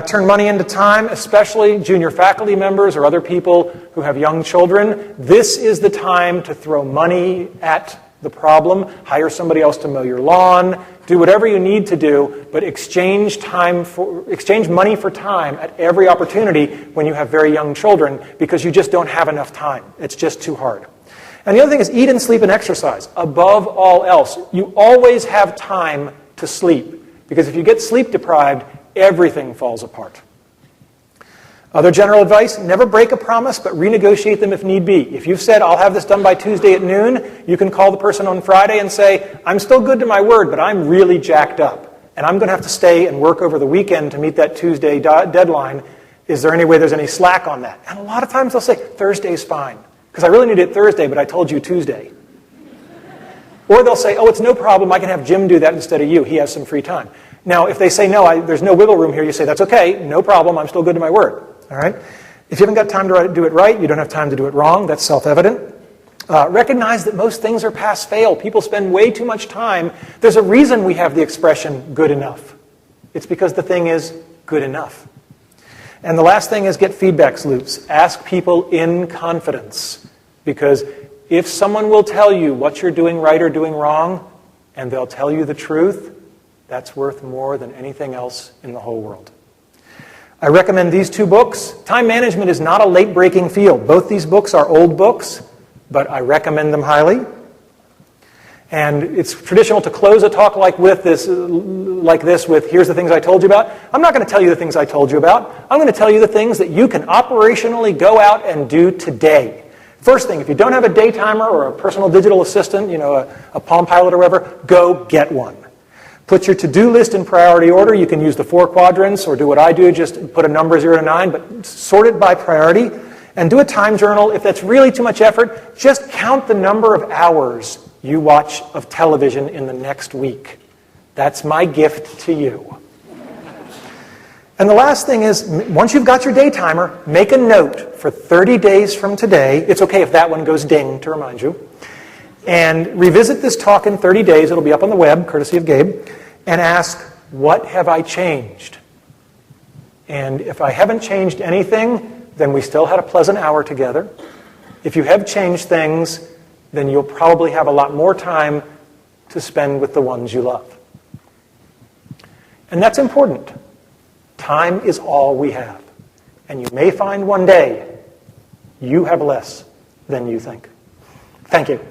Turn money into time, especially junior faculty members or other people who have young children. This is the time to throw money at the problem. Hire somebody else to mow your lawn. Do whatever you need to do, but exchange money for time at every opportunity when you have very young children, because you just don't have enough time. It's just too hard. And the other thing is eat and sleep and exercise. Above all else, you always have time to sleep, because if you get sleep deprived, everything falls apart. Other general advice, never break a promise, but renegotiate them if need be. If you've said, I'll have this done by Tuesday at noon, you can call the person on Friday and say, I'm still good to my word, but I'm really jacked up, and I'm going to have to stay and work over the weekend to meet that Tuesday deadline. Is there any way there's any slack on that? And a lot of times they'll say, Thursday's fine, because I really need it Thursday, but I told you Tuesday. Or they'll say, oh, it's no problem, I can have Jim do that instead of you. He has some free time. Now, if they say, no, there's no wiggle room here, you say, that's okay, no problem, I'm still good to my word. All right? If you haven't got time to do it right, you don't have time to do it wrong. That's self-evident. Recognize that most things are pass-fail. People spend way too much time. There's a reason we have the expression good enough. It's because the thing is good enough. And the last thing is get feedback loops. Ask people in confidence. Because if someone will tell you what you're doing right or doing wrong, and they'll tell you the truth, that's worth more than anything else in the whole world. I recommend these two books. Time management is not a late-breaking field. Both these books are old books, but I recommend them highly. And it's traditional to close a talk like this with, here's the things I told you about. I'm not going to tell you the things I told you about. I'm going to tell you the things that you can operationally go out and do today. First thing, if you don't have a day timer or a personal digital assistant, a Palm Pilot or whatever, go get one. Put your to-do list in priority order. You can use the 4 quadrants or do what I do, just put a number 0 to 9, but sort it by priority. And do a time journal. If that's really too much effort, just count the number of hours you watch of television in the next week. That's my gift to you. And the last thing is, once you've got your day timer, make a note for 30 days from today. It's okay if that one goes ding to remind you. And revisit this talk in 30 days. It'll be up on the web, courtesy of Gabe. And ask, what have I changed? And if I haven't changed anything, then we still had a pleasant hour together. If you have changed things, then you'll probably have a lot more time to spend with the ones you love. And that's important. Time is all we have. And you may find one day you have less than you think. Thank you.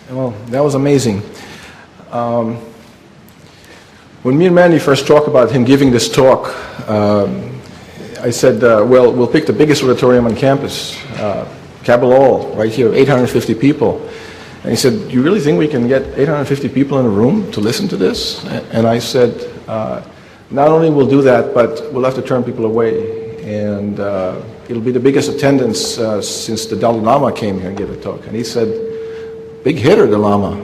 Well, that was amazing. When me and Randy first talked about him giving this talk, I said, well, we'll pick the biggest auditorium on campus, Cabell Hall, right here, 850 people. And he said, "Do you really think we can get 850 people in a room to listen to this?" And I said, "Not only we'll do that, but we'll have to turn people away. And it'll be the biggest attendance since the Dalai Lama came here and gave a talk." And he said, "Big hitter, the Lama."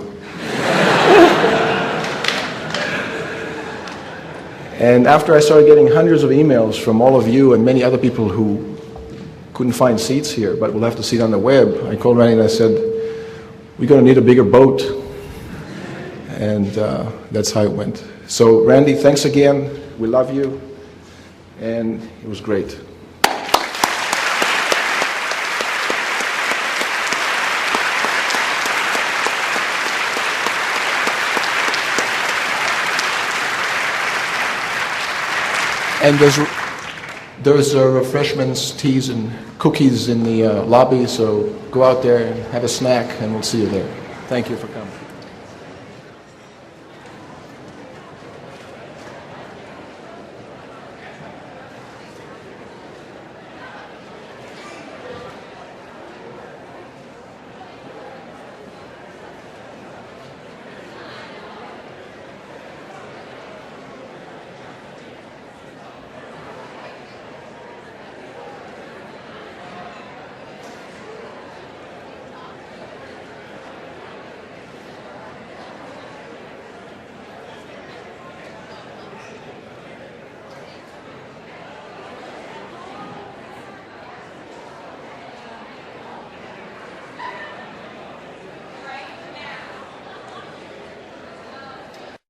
And after I started getting hundreds of emails from all of you and many other people who couldn't find seats here, but will have to sit on the web, I called Randy and I said, "We're going to need a bigger boat." And that's how it went. So Randy, thanks again. We love you. And it was great. And there's refreshments, teas, and cookies in the lobby, so go out there and have a snack, and we'll see you there. Thank you for coming.